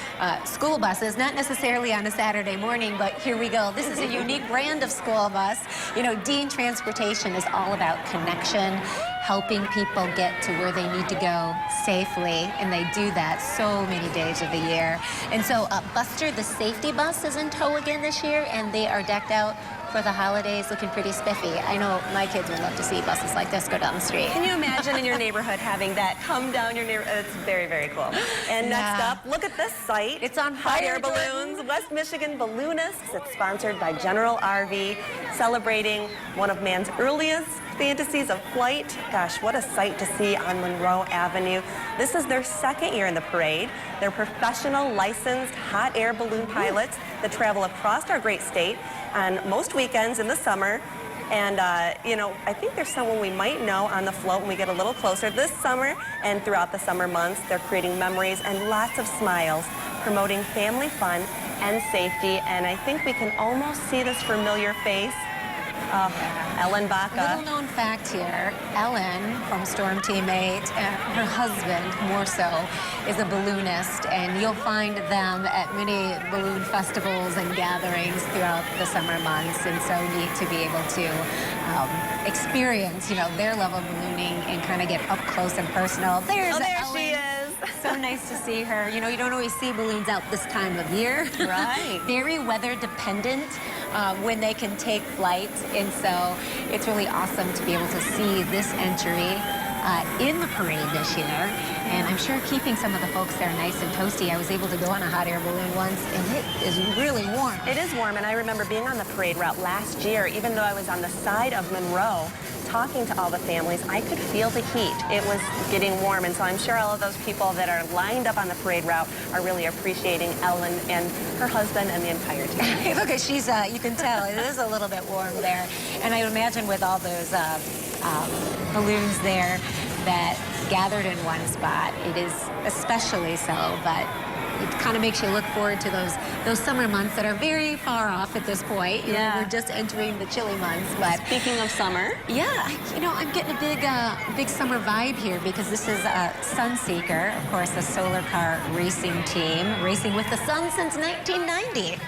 school buses, not necessarily on a Saturday morning, but here we go. This is a unique brand of school bus. You know, Dean Transportation is all about connection, helping people get to where they need to go safely, and they do that so many days of the year. And so Buster, the safety bus, is in tow again this year, and they are decked out for the holidays, looking pretty spiffy. I know my kids would love to see buses like this go down the street. Can you imagine in your neighborhood having that come down your neighborhood? It's very, very cool. And next up, look at this site. It's on Hot fire, Air Balloons, West Michigan Balloonists. It's sponsored by General RV, celebrating one of man's earliest fantasies of flight. Gosh, what a sight to see on Monroe Avenue. This is their second year in the parade. They're professional licensed hot air balloon pilots that travel across our great state on most weekends in the summer. And, you know, I think there's someone we might know on the float when we get a little closer this summer and throughout the summer months. They're creating memories and lots of smiles, promoting family fun and safety. And I think we can almost see this familiar face. Ellen Baca. Little known fact here, Ellen from Storm Team 8, her husband more so, is a balloonist, and you'll find them at many balloon festivals and gatherings throughout the summer months, and so neat to be able to experience, you know, their love of ballooning and kind of get up close and personal. There's there Ellen. she is. So nice to see her. You know, you don't always see balloons out this time of year. Right. Very weather dependent when they can take flight. And so it's really awesome to be able to see this entry in the parade this year. And I'm sure keeping some of the folks there nice and toasty. I was able to go on a hot air balloon once, and it is really warm. It is warm, and I remember being on the parade route last year, even though I was on the side of Monroe, talking to all the families, I could feel the heat. It was getting warm, and so I'm sure all of those people that are lined up on the parade route are really appreciating Ellen and her husband and the entire team. Look, she's, you can tell, it is a little bit warm there. And I would imagine with all those balloons there that gathered in one spot, it is especially so, but it kind of makes you look forward to those summer months that are very far off at this point. You know, we're just entering the chilly months. But speaking of summer, I'm getting a big summer vibe here because this is Sunseeker, of course, a solar car racing team, racing with the sun since 1990.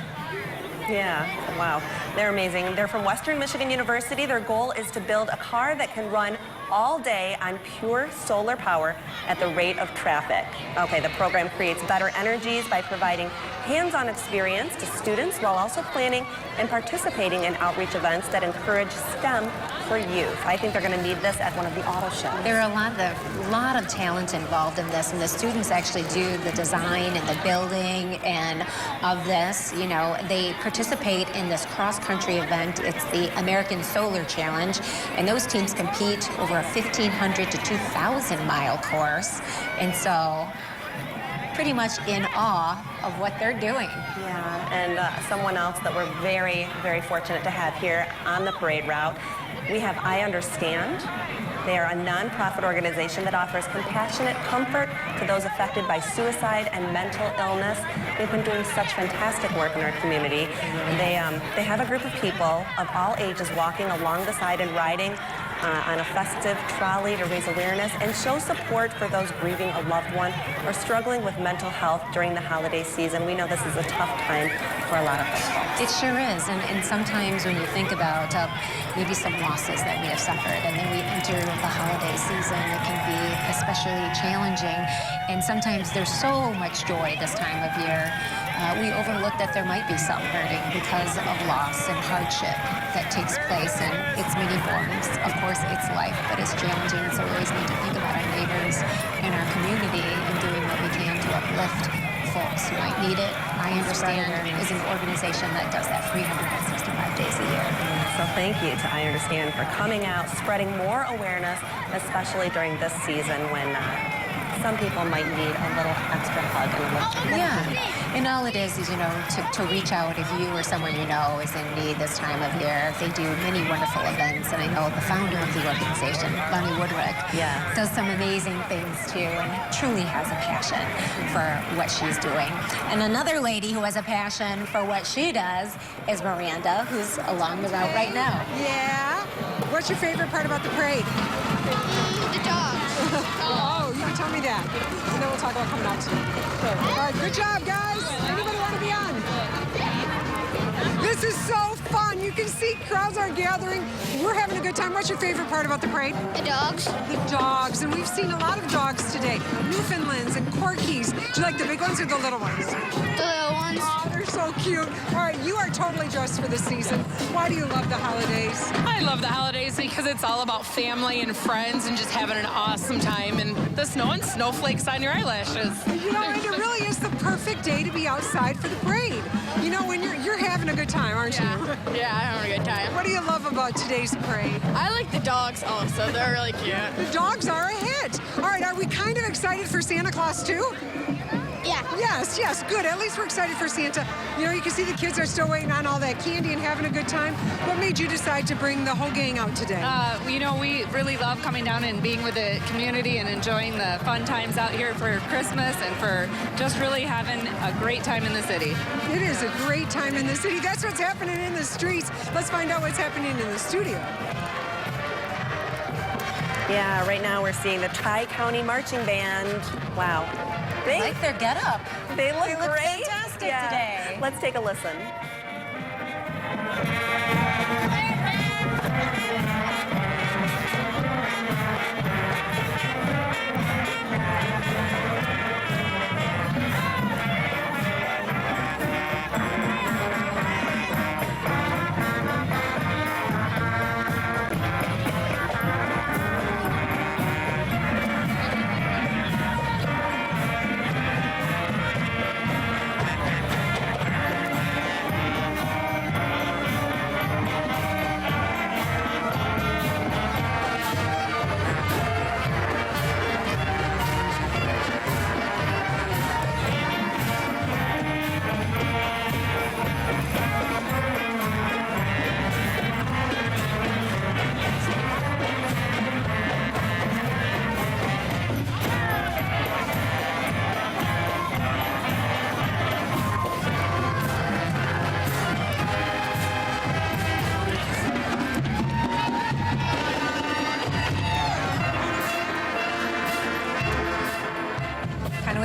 Yeah, wow. They're amazing. They're from Western Michigan University. Their goal is to build a car that can run all day on pure solar power at the rate of traffic. Okay, the program creates better energies by providing hands-on experience to students while also planning and participating in outreach events that encourage STEM for youth. I think they're going to need this at one of the auto shows. There are a lot of talent involved in this, and the students actually do the design and the building and of this. You know, they participate in this cross-country event. It's the American Solar Challenge, and those teams compete over a 1,500 to 2,000 mile course, and so pretty much in awe of what they're doing. Yeah, and someone else that we're very, very fortunate to have here on the parade route, we have I Understand. They are a nonprofit organization that offers compassionate comfort to those affected by suicide and mental illness. They've been doing such fantastic work in our community. They have a group of people of all ages walking along the side and riding on a festive trolley to raise awareness and show support for those grieving a loved one or struggling with mental health during the holiday season. We know this is a tough time for a lot of those folks. It sure is, and sometimes when you think about maybe some losses that we have suffered, and then we enter the holiday season, it can be especially challenging, and sometimes there's so much joy this time of year. We overlook that there might be some hurting because of loss and hardship that takes place in its many forms. Of course, it's life, but it's challenging, and so we always need to think about our neighbors and our community and doing what we can to uplift folks who might need it. I Understand is an organization that does that 365 days a year. So thank you to I Understand for coming out, spreading more awareness, especially during this season when some people might need a little extra hug and a little. Yeah, and all it is, you know, to reach out if you or someone you know is in need this time of year. They do many wonderful events, and I know the founder of the organization, Bonnie Woodrick, does some amazing things too, and truly has a passion for what she's doing. And another lady who has a passion for what she does is Miranda, who's along the route right now. Yeah? What's your favorite part about the parade? The dogs. Oh, you can tell me that. And then we'll talk about coming out too. All right, good job, guys. Anybody want to be on? This is so fun. You can see crowds are gathering. We're having a good time. What's your favorite part about the parade? The dogs. The dogs. And we've seen a lot of dogs today. Newfoundlands and Corgis. Do you like the big ones or the little ones? The little ones. Oh, they're so cute. All right, you are totally dressed for this season. Why do you love the holidays? I love the holidays because it's all about family and friends and just having an awesome time, and the snow and snowflakes on your eyelashes. You know, and it really is the perfect day to be outside for the parade. You know, when you're having a good time, aren't you? Yeah, I'm having a good time. What do you love about today's parade? I like the dogs also. They're really cute. The dogs are a hit. All right, are we kind of excited for Santa Claus too? Yeah. Yes, good. At least we're excited for Santa. You know, you can see the kids are still waiting on all that candy and having a good time. What made you decide to bring the whole gang out today? You know, we really love coming down and being with the community and enjoying the fun times out here for Christmas and for just really having a great time in the city. It is a great time in the city. That's what's happening in the streets. Let's find out what's happening in the studio. Yeah, right now we're seeing the Tri-County Marching Band. Wow. I like their getup. They look great. Fantastic today. Let's take a listen.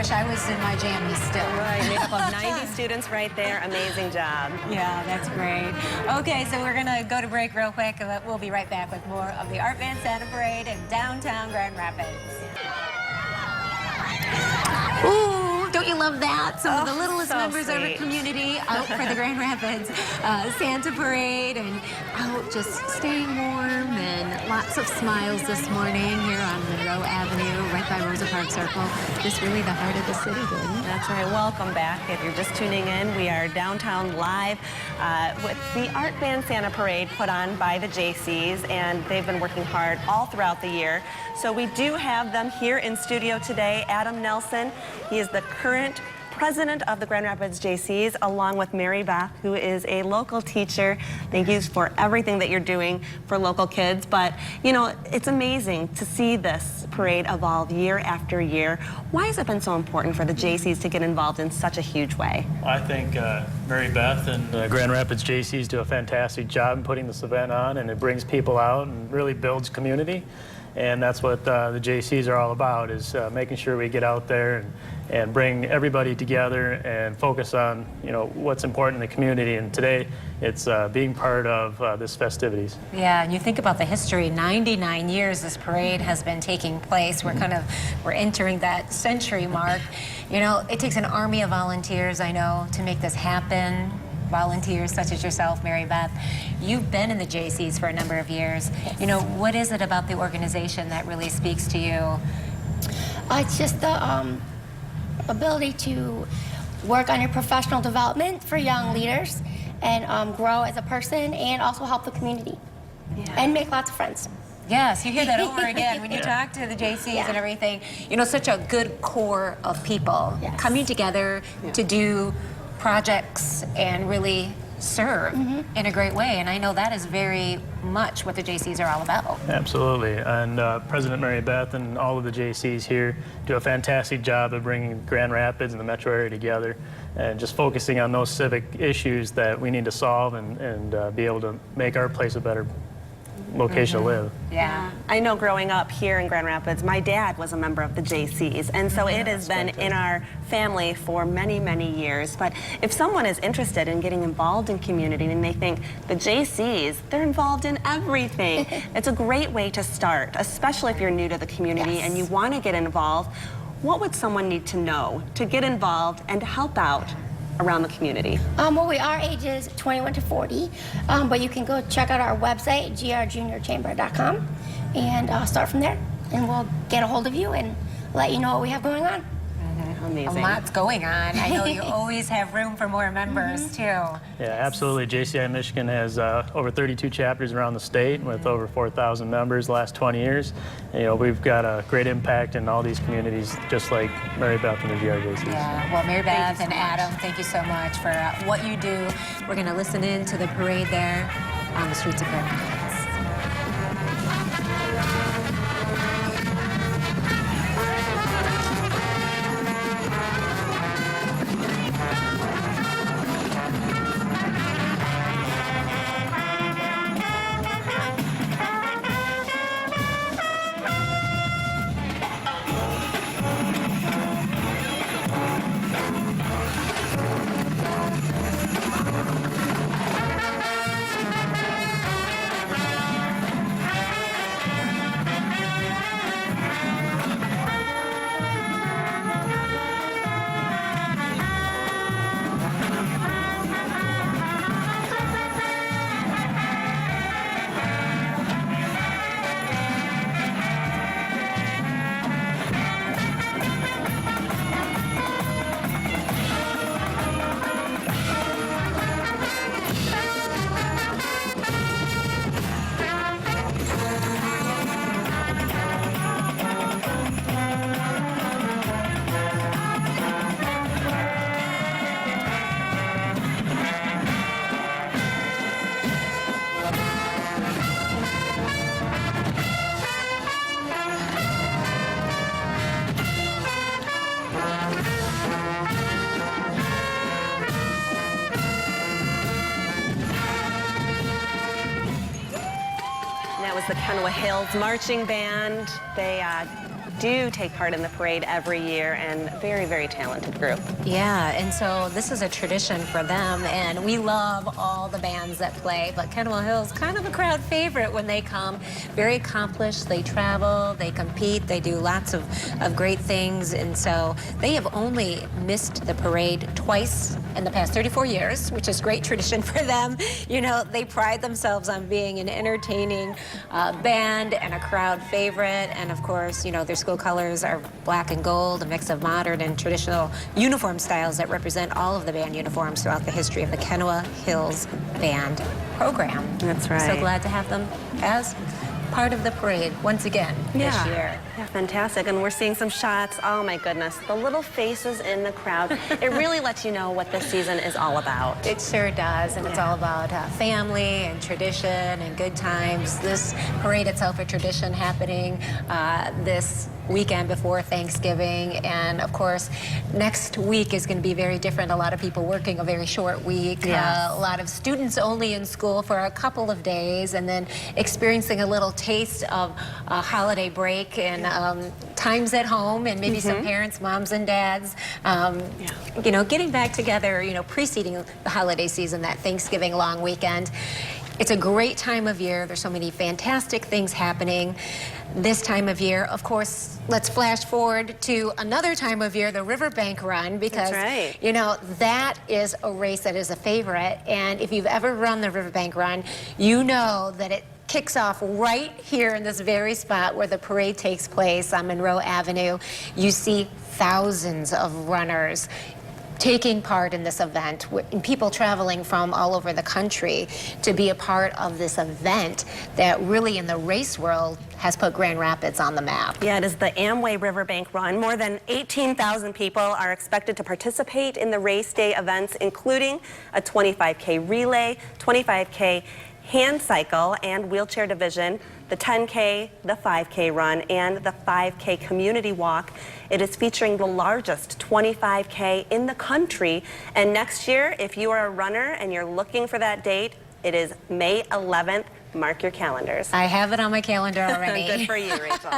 wish I was in my jammies still. Right, made up of 90 students right there. Amazing job. Yeah, that's great. Okay, so we're gonna go to break real quick, and we'll be right back with more of the Art Van Santa Parade in downtown Grand Rapids. Ooh, don't you love that? Some of the littlest so members of our sweet. community out for the Grand Rapids Santa Parade and out just staying warm, and lots of smiles this morning here on Monroe Avenue, right by Rosa Park Circle. Just really the heart of the city, Gordon. That's right. Welcome back. If you're just tuning in, we are downtown live with the Art Van Santa Parade put on by the Jaycees, and they've been working hard all throughout the year. So we do have them here in studio today. Adam Nelson, he is the current president of the Grand Rapids Jaycees, along with Mary Beth, who is a local teacher. Thank you for everything that you're doing for local kids. But, you know, it's amazing to see this parade evolve year after year. Why has it been so important for the Jaycees to get involved in such a huge way? I think Mary Beth and Grand Rapids Jaycees do a fantastic job in putting this event on, and it brings people out and really builds community. And that's what the Jaycees are all about, is making sure we get out there and bring everybody together and focus on, you know, what's important in the community. And today, it's being part of this festivities. Yeah, and you think about the history, 99 years this parade has been taking place. We're entering that century mark. You know, it takes an army of volunteers, I know, to make this happen. Volunteers such as yourself, Mary Beth. You've been in the Jaycees for a number of years. You know, what is it about the organization that really speaks to you? It's just the ability to work on your professional development for young leaders and grow as a person, and also help the community and make lots of friends. Yes, you hear that over again when you talk to the Jaycees and everything. You know, such a good core of people coming together to do projects and really serve in a great way. And I know that is very much what the Jaycees are all about. Absolutely. And President Mary Beth and all of the Jaycees here do a fantastic job of bringing Grand Rapids and the metro area together and just focusing on those civic issues that we need to solve and be able to make our place a better location to live. Yeah. I know growing up here in Grand Rapids, my dad was a member of the Jaycees, and so it has been in our family for many, many years. But if someone is interested in getting involved in community and they think the Jaycees, they're involved in everything, it's a great way to start, especially if you're new to the community and you want to get involved. What would someone need to know to get involved and to help out around the community? Well, we are ages 21 to 40, but you can go check out our website, grjuniorchamber.com, and start from there. And we'll get a hold of you and let you know what we have going on. Amazing. A lot's going on. I know you always have room for more members, too. Yeah, absolutely. JCI Michigan has over 32 chapters around the state with over 4,000 members the last 20 years. And, you know, we've got a great impact in all these communities, just like Mary Beth and the GRJCs. Yeah, well, Mary Beth and Adam, thank you so much for what you do. We're going to listen in to the parade there on the streets of Grand Rapids. The Kennewa Hills Marching Band. They do take part in the parade every year, and very, very talented group. Yeah, and so this is a tradition for them, and we love all the bands that play, but Kennewill Hill's kind of a crowd favorite when they come. Very accomplished, they travel, they compete, they do lots of great things, and so they have only missed the parade twice in the past 34 years, which is great tradition for them. You know, they pride themselves on being an entertaining band and a crowd favorite, and of course, you know, their school colors are black and gold, a mix of modern and traditional uniform styles that represent all of the band uniforms throughout the history of the Kennewill Hills Band program. That's right. So glad to have them as part of the parade once again this year. Yeah, fantastic. And we're seeing some shots. Oh my goodness, the little faces in the crowd. It really lets you know what this season is all about. It sure does, and it's all about family and tradition and good times. This parade itself, a tradition happening this weekend before Thanksgiving, and of course next week is going to be very different. A lot of people working a very short week, a lot of students only in school for a couple of days, and then experiencing a little taste of a holiday break and times at home, and maybe some parents, moms and dads, you know, getting back together, you know, preceding the holiday season, that Thanksgiving long weekend. It's a great time of year. There's so many fantastic things happening this time of year. Of course, let's flash forward to another time of year, the Riverbank Run, because, you know, that is a race that is a favorite. And if you've ever run the Riverbank Run, you know that it kicks off right here in this very spot where the parade takes place on Monroe Avenue. You see thousands of runners taking part in this event, and people traveling from all over the country to be a part of this event that really in the race world has put Grand Rapids on the map. Yeah, it is the Amway Riverbank Run. More than 18,000 people are expected to participate in the race day events, including a 25K relay, 25K hand cycle and wheelchair division, the 10K, the 5K run, and the 5K community walk. It is featuring the largest 25K in the country. And next year, if you are a runner and you're looking for that date, it is May 11th. Mark your calendars. I have it on my calendar already. Good for you, Rachel.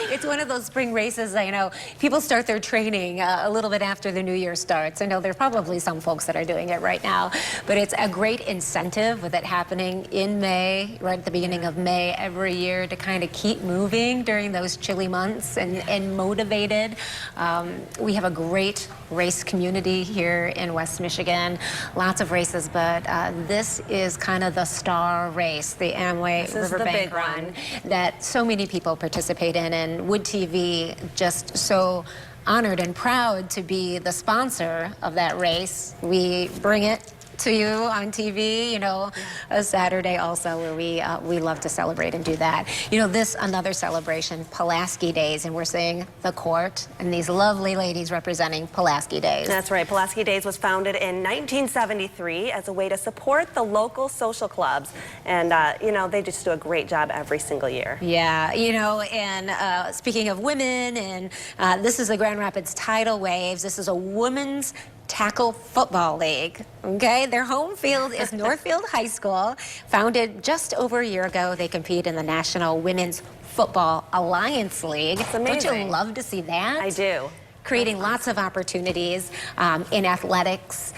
It's one of those spring races, you know, people start their training a little bit after the new year starts. I know there are probably some folks that are doing it right now, but it's a great incentive with it happening in May, right at the beginning of May every year, to kind of keep moving during those chilly months and motivated. We have a great race community here in West Michigan, lots of races, but this is kind of the star race, the Amway Riverbank Run, that so many people participate in, and Wood TV just so honored and proud to be the sponsor of that race. We bring it to you on TV, you know, a Saturday also where we love to celebrate and do that. You know, this another celebration, Pulaski Days, and we're seeing the court and these lovely ladies representing Pulaski Days. That's right. Pulaski Days was founded in 1973 as a way to support the local social clubs, and you know, they just do a great job every single year. Yeah, you know, and speaking of women, and this is the Grand Rapids Tidal Waves. This is a women's tackle football league. Okay, their home field is Northfield High School. Founded just over a year ago, they compete in the National Women's Football Alliance League. It's amazing. Don't you love to see that? I do. Creating lots of opportunities in athletics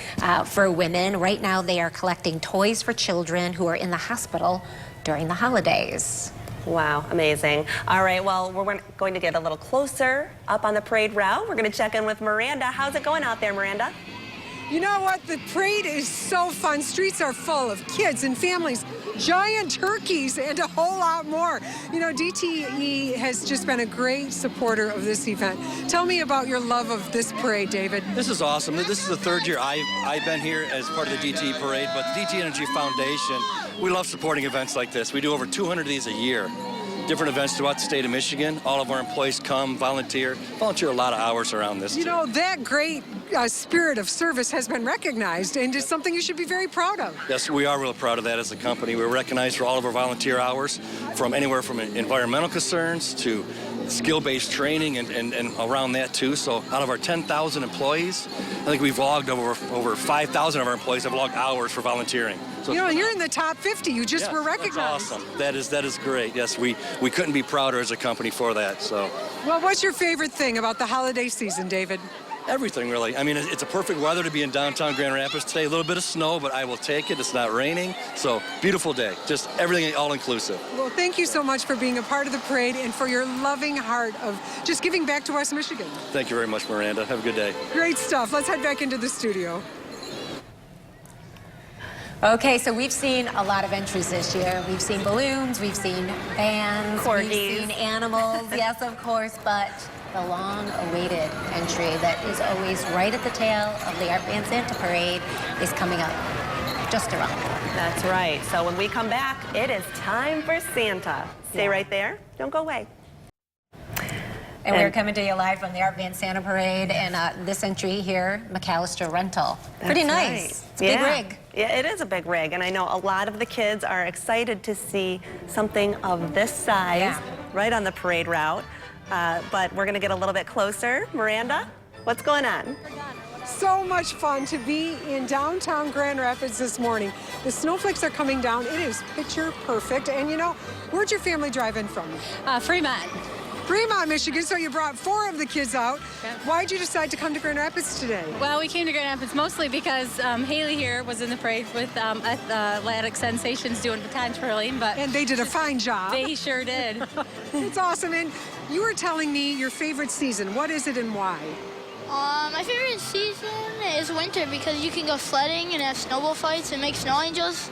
for women. Right now, they are collecting toys for children who are in the hospital during the holidays. Wow, amazing. All right, well, we're going to get a little closer up on the parade route. We're going to check in with Miranda. How's it going out there, Miranda? You know what? The parade is so fun. Streets are full of kids and families, giant turkeys, and a whole lot more. You know, DTE has just been a great supporter of this event. Tell me about your love of this parade, David. This is awesome. This is the third year I've been here as part of the DTE parade, but the DTE Energy Foundation, we love supporting events like this. We do over 200 of these a year. Different events throughout the state of Michigan. All of our employees come, volunteer a lot of hours around this. You know, that great spirit of service has been recognized, and it's something you should be very proud of. Yes, we are real proud of that as a company. We're recognized for all of our volunteer hours, from anywhere from environmental concerns to skill-based training and around that too. So out of our 10,000 employees, I think we've logged over 5,000 of our employees have logged hours for volunteering. So you know, you're in the top 50. You just were recognized. That's awesome. That is great. Yes, we couldn't be prouder as a company for that. So. Well, what's your favorite thing about the holiday season, David? Everything, really. I mean, it's a perfect weather to be in downtown Grand Rapids today. A little bit of snow, but I will take it. It's not raining. So, beautiful day. Just everything all-inclusive. Well, thank you so much for being a part of the parade and for your loving heart of just giving back to West Michigan. Thank you very much, Miranda. Have a good day. Great stuff. Let's head back into the studio. Okay, so we've seen a lot of entries this year. We've seen balloons, we've seen bands, Corgis. we've seen animals, yes, of course, but the long-awaited entry that is always right at the tail of the Art Band Santa Parade is coming up just around the corner. That's right. So when we come back, it is time for Santa. Stay right there. Don't go away. And we're coming to you live from the Art Band Santa Parade, and this entry here, McAllister Rental. Pretty nice. Right. It's a big rig. Yeah, it is a big rig, and I know a lot of the kids are excited to see something of this size right on the parade route. But we're going to get a little bit closer. Miranda, what's going on? So much fun to be in downtown Grand Rapids this morning. The snowflakes are coming down. It is picture perfect. And you know, where'd your family drive in from? Fremont. Fremont, Michigan. So you brought 4 of the kids out. Why'd you decide to come to Grand Rapids today? Well, we came to Grand Rapids mostly because Haley here was in the parade with Atlantic Sensations doing baton twirling, and they did a fine job. They sure did. It's awesome. And you were telling me your favorite season. What is it and why? My favorite season is winter because you can go sledding and have snowball fights and make snow angels,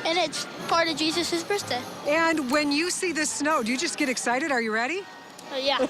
and it's part of Jesus' birthday. And when you see the snow, do you just get excited? Are you ready? Yeah.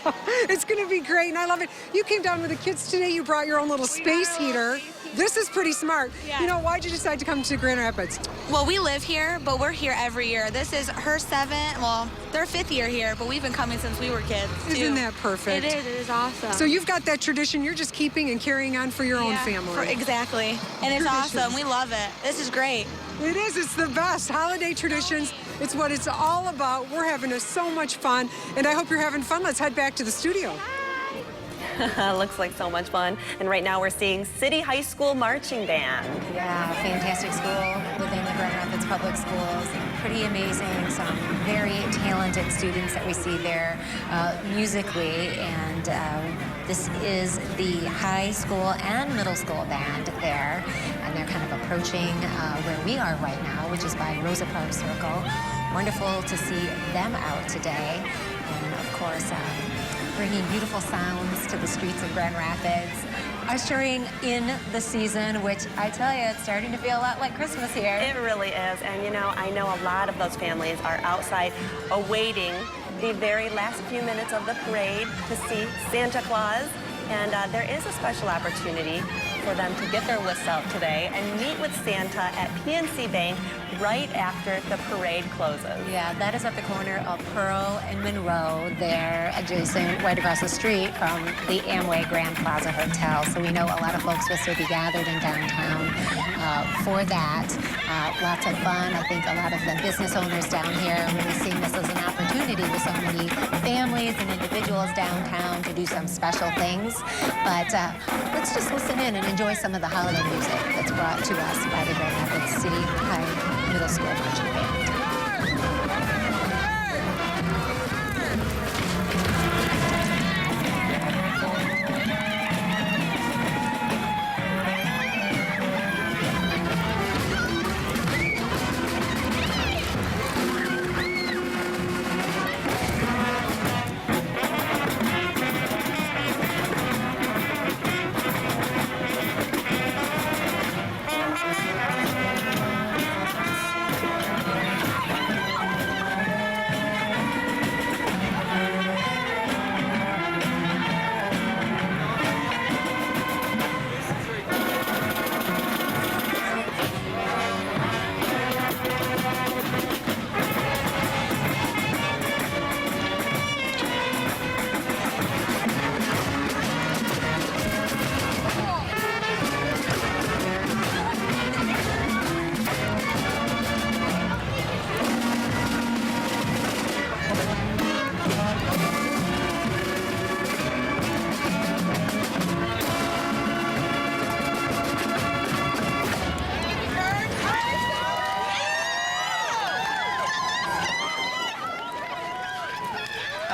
It's going to be great, and I love it. You came down with the kids today. You brought your own little space heater. This is pretty smart. Yeah. You know, why'd you decide to come to Grand Rapids? Well, we live here, but we're here every year. This is her 7th, well, their 5th year here, but we've been coming since we were kids, too. Isn't that perfect? It is awesome. So you've got that tradition you're just keeping and carrying on for your own family. Exactly. And it's awesome. We love it. This is great. It is. It's the best. Holiday traditions. It's what it's all about. We're having so much fun, and I hope you're having fun. Let's head back to the studio. Looks like so much fun. And right now we're seeing City High School Marching Band. Yeah, fantastic school within the Grand Rapids Public Schools. Pretty amazing. Some very talented students that we see there musically. And this is the high school and middle school band there. And they're kind of approaching where we are right now, which is by Rosa Parks Circle. Wonderful to see them out today. And of course, bringing beautiful sounds to the streets of Grand Rapids, ushering in the season, which I tell you, it's starting to feel a lot like Christmas here. It really is. And you know, I know a lot of those families are outside awaiting the very last few minutes of the parade to see Santa Claus. And there is a special opportunity for them to get their lists out today and meet with Santa at PNC Bank right after the parade closes. Yeah, that is at the corner of Pearl and Monroe there, adjacent right across the street from the Amway Grand Plaza Hotel. So we know a lot of folks will still be gathered in downtown for that. Lots of fun. I think a lot of the business owners down here are really seeing this as an opportunity with so many families and individuals downtown to do some special things. But let's just listen in and enjoy some of the holiday music that's brought to us by the Grand Rapids City High Middle School Marching Band.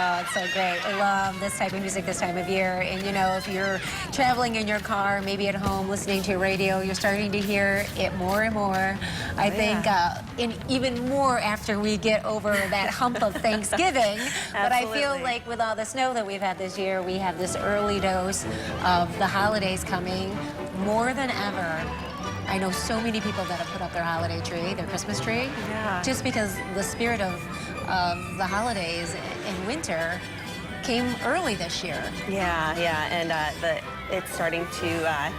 Oh, it's so great. I love this type of music this time of year. And, you know, if you're traveling in your car, maybe at home, listening to your radio, you're starting to hear it more and more. I think and even more after we get over that hump of Thanksgiving. But I feel like with all the snow that we've had this year, we have this early dose of the holidays coming more than ever. I know so many people that have put up their holiday tree, their Christmas tree, just because the spirit of the holidays in winter came early this year. Yeah, and it's starting to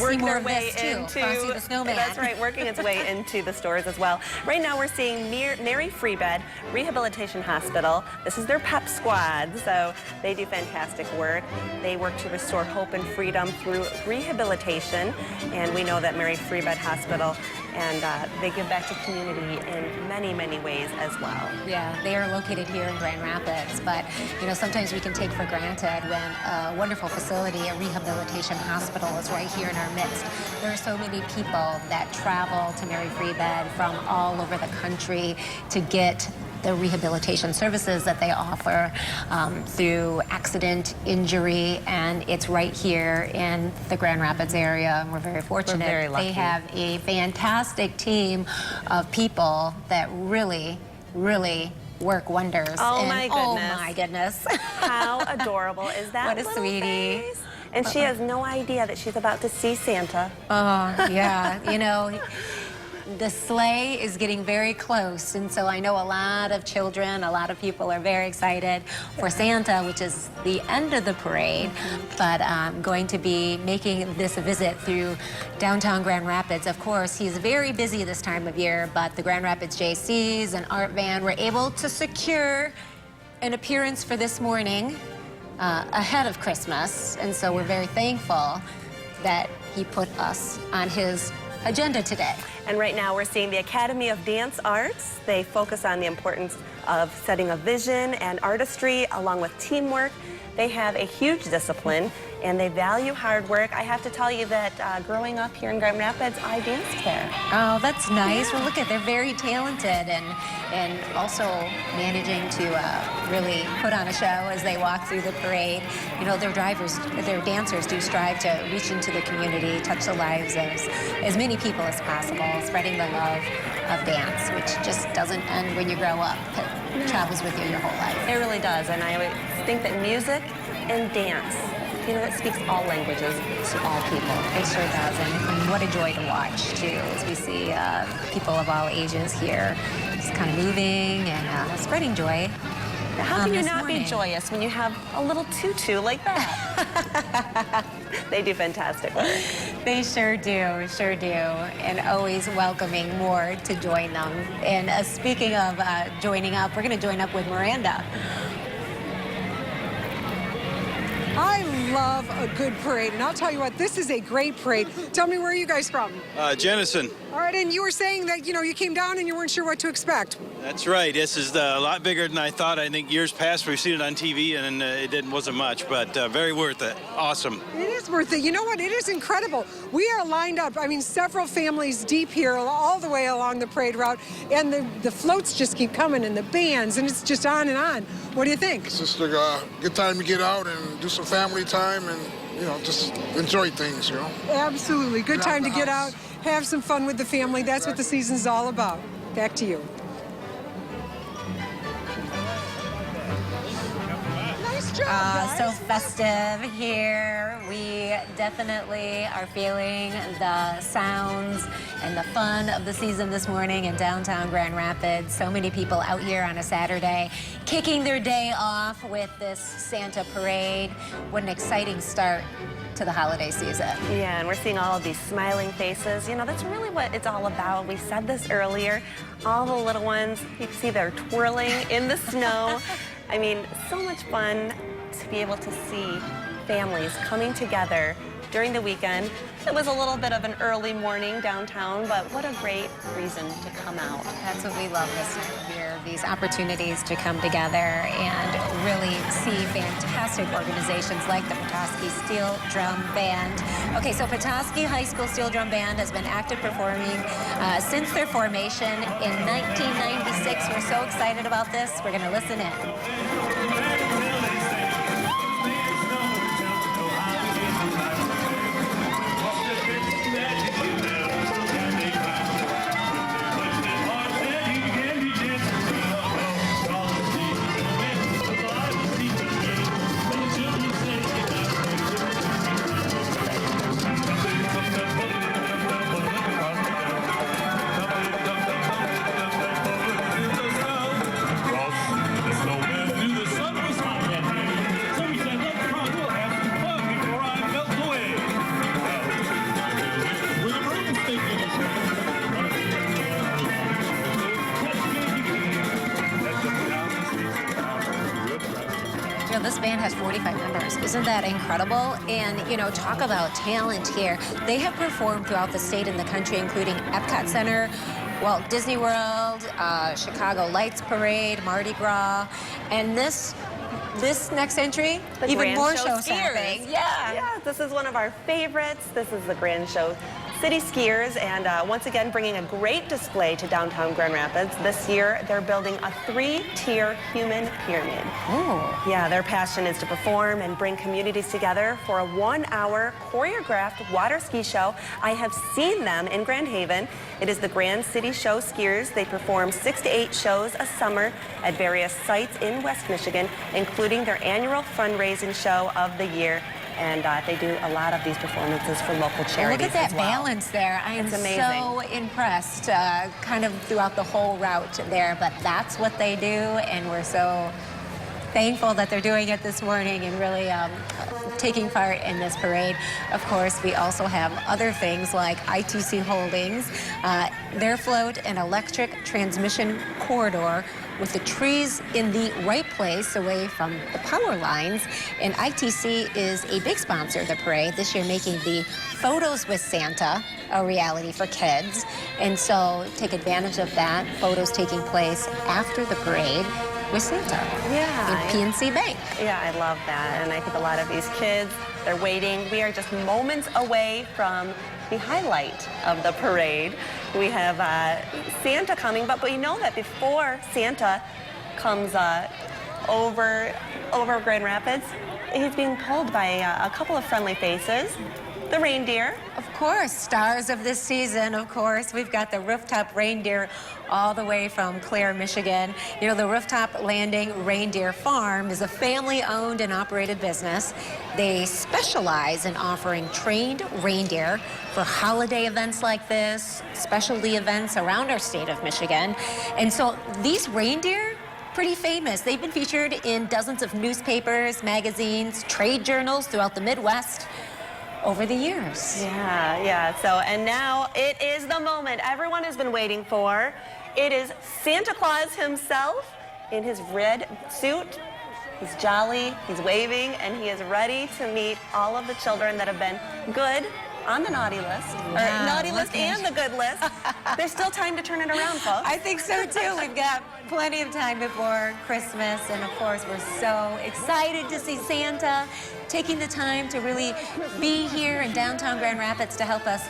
work their way into Frosty the Snowman. That's right, working its way into the stores as well. Right now we're seeing Mary Freebed Rehabilitation Hospital. This is their PEP squad, so they do fantastic work. They work to restore hope and freedom through rehabilitation, and we know that Mary Freebed Hospital, and they give back to community in many, many ways as well. Yeah, they are located here in Grand Rapids, but you know, sometimes we can take for granted when a wonderful facility, a rehabilitation hospital, is right here in our midst. There are so many people that travel to Mary Freebed from all over the country to get the rehabilitation services that they offer through accident, injury, and it's right here in the Grand Rapids area, and we're very fortunate. We're very lucky. They have a fantastic team of people that really, really work wonders. Oh, my goodness. Oh my goodness. How adorable is that? What a little sweetie. face? And she has no idea that she's about to see Santa. Oh, yeah. You know, the sleigh is getting very close, and so I know a lot of children, a lot of people are very excited for Santa, which is the end of the parade, but I'm going to be making this a visit through downtown Grand Rapids. Of course, he's very busy this time of year, but the Grand Rapids JCs and Art Van were able to secure an appearance for this morning ahead of Christmas, and so we're very thankful that he put us on his agenda today. And right now we're seeing the Academy of Dance Arts. They focus on the importance of setting a vision and artistry along with teamwork. They have a huge discipline and they value hard work. I have to tell you that growing up here in Grand Rapids, I danced there. Oh, that's nice. Well, look at, they're very talented and also managing to really put on a show as they walk through the parade. You know, their dancers do strive to reach into the community, touch the lives of as many people as possible, spreading the love of dance, which just doesn't end when you grow up. It travels with you your whole life. It really does, and I always think that music and dance, you know, it speaks all languages to all people. It sure does, and what a joy to watch, too, as we see people of all ages here just kind of moving and spreading joy. How can you not be joyous when you have a little tutu like that? They do fantastic work. They sure do, and always welcoming more to join them. And speaking of joining up, we're going to join up with Miranda. I love a good parade, and I'll tell you what, this is a great parade. Tell me, where are you guys from? Jennison. All right, and you were saying that, you know, you came down and you weren't sure what to expect. That's right. This is a lot bigger than I thought. I think years past we've seen it on TV and it wasn't much, but very worth it. Awesome. It is worth it. You know what? It is incredible. We are lined up, I mean, several families deep here all the way along the parade route, and the floats just keep coming and the bands, and it's just on and on. What do you think? It's just a good time to get out and do some family time and, you know, just enjoy things, you know. Absolutely. Good time to get out, have some fun with the family. That's what the season's all about. Back to you. So festive here. We definitely are feeling the sounds and the fun of the season this morning in downtown Grand Rapids. So many people out here on a Saturday kicking their day off with this Santa parade. What an exciting start to the holiday season. Yeah, and we're seeing all of these smiling faces. You know, that's really what it's all about. We said this earlier. All the little ones, you can see they're twirling in the snow. I mean, so much fun to be able to see families coming together during the weekend. It was a little bit of an early morning downtown, but what a great reason to come out. That's what we love this time of year, these opportunities to come together and really see fantastic organizations like the Petoskey Steel Drum Band. Okay, so Petoskey High School Steel Drum Band has been active performing since their formation in 1996. We're so excited about this. We're going to listen in. You know, this band has 45 members. Isn't that incredible? And, you know, talk about talent here. They have performed throughout the state and the country, including Epcot Center, Walt Disney World, Chicago Lights Parade, Mardi Gras, and this next entry, The even Grand more Show show Skiers. stopping. Yeah. Yeah, this is one of our favorites. This is the Grand Show City Skiers, and once again bringing a great display to downtown Grand Rapids. This year, they're building a 3-tier human pyramid. Oh. Yeah, their passion is to perform and bring communities together for a 1-hour choreographed water ski show. I have seen them in Grand Haven. It is the Grand City Show Skiers. They perform 6 to 8 shows a summer at various sites in West Michigan, including their annual fundraising show of the year. And they do a lot of these performances for local charities. Look at that as well. balance there. I am It's amazing. so impressed kind of throughout the whole route there, but that's what they do, and we're so thankful that they're doing it this morning and really taking part in this parade. Of course, we also have other things like ITC Holdings. Their float an electric transmission corridor with the trees in the right place away from the power lines. And ITC is a big sponsor of the parade, this year making the Photos with Santa a reality for kids. And so take advantage of that. Photos taking place after the parade with Santa. Yeah. In PNC Bank. Yeah, I love that. And I think a lot of these kids, they're waiting. We are just moments away from the highlight of the parade. We have Santa coming, but you know that before Santa comes over Grand Rapids, he's being pulled by a couple of friendly faces. The reindeer. Of course, stars of this season, of course. We've got the Rooftop Reindeer all the way from Clare, Michigan. You know, the Rooftop Landing Reindeer Farm is a family-owned and operated business. They specialize in offering trained reindeer for holiday events like this, specialty events around our state of Michigan. And so these reindeer, pretty famous. They've been featured in dozens of newspapers, magazines, trade journals throughout the Midwest over the years. Yeah. So, and now it is the moment everyone has been waiting for. It is Santa Claus himself in his red suit. He's jolly, he's waving, and he is ready to meet all of the children that have been good on the naughty list, or naughty list and the good list. There's still time to turn it around, folks. I think so too. We've got plenty of time before Christmas, and of course we're so excited to see Santa taking the time to really be here in downtown Grand Rapids to help us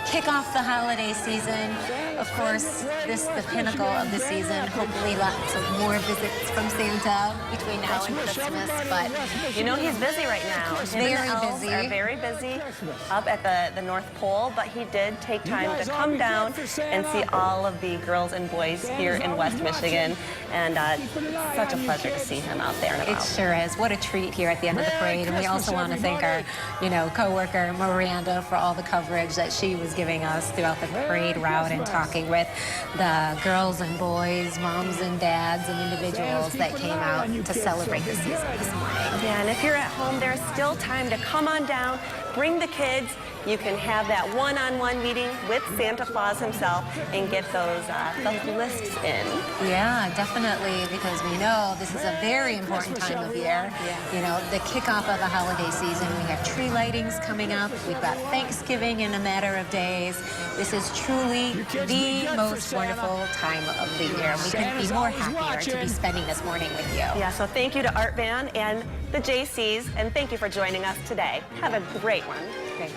kick off the holiday season. Of course, this is the pinnacle of the season. Hopefully lots of more visits from Santa between now and Christmas, but you know he's busy right now. Very busy. Are very busy up at the North Pole, but he did take time to come down and see all of the girls and boys here in West Michigan, and such a pleasure to see him out there and about. It sure is. What a treat here at the end of the parade, and we also want to thank our, co-worker Miranda for all the coverage that she was giving us throughout the parade route and talking with the girls and boys, moms and dads, and individuals that came out to celebrate the season this morning. Yeah, and if you're at home, there's still time to come on down, bring the kids. You can have that one-on-one meeting with Santa Claus himself and get those lists in. Yeah, definitely, because we know this is a very important time of year. You know, the kickoff of the holiday season. We have tree lightings coming up. We've got Thanksgiving in a matter of days. This is truly the most wonderful time of the year. We couldn't be more happier to be spending this morning with you. Yeah, so thank you to Art Van and the JCs, and thank you for joining us today. Have a great one. Great.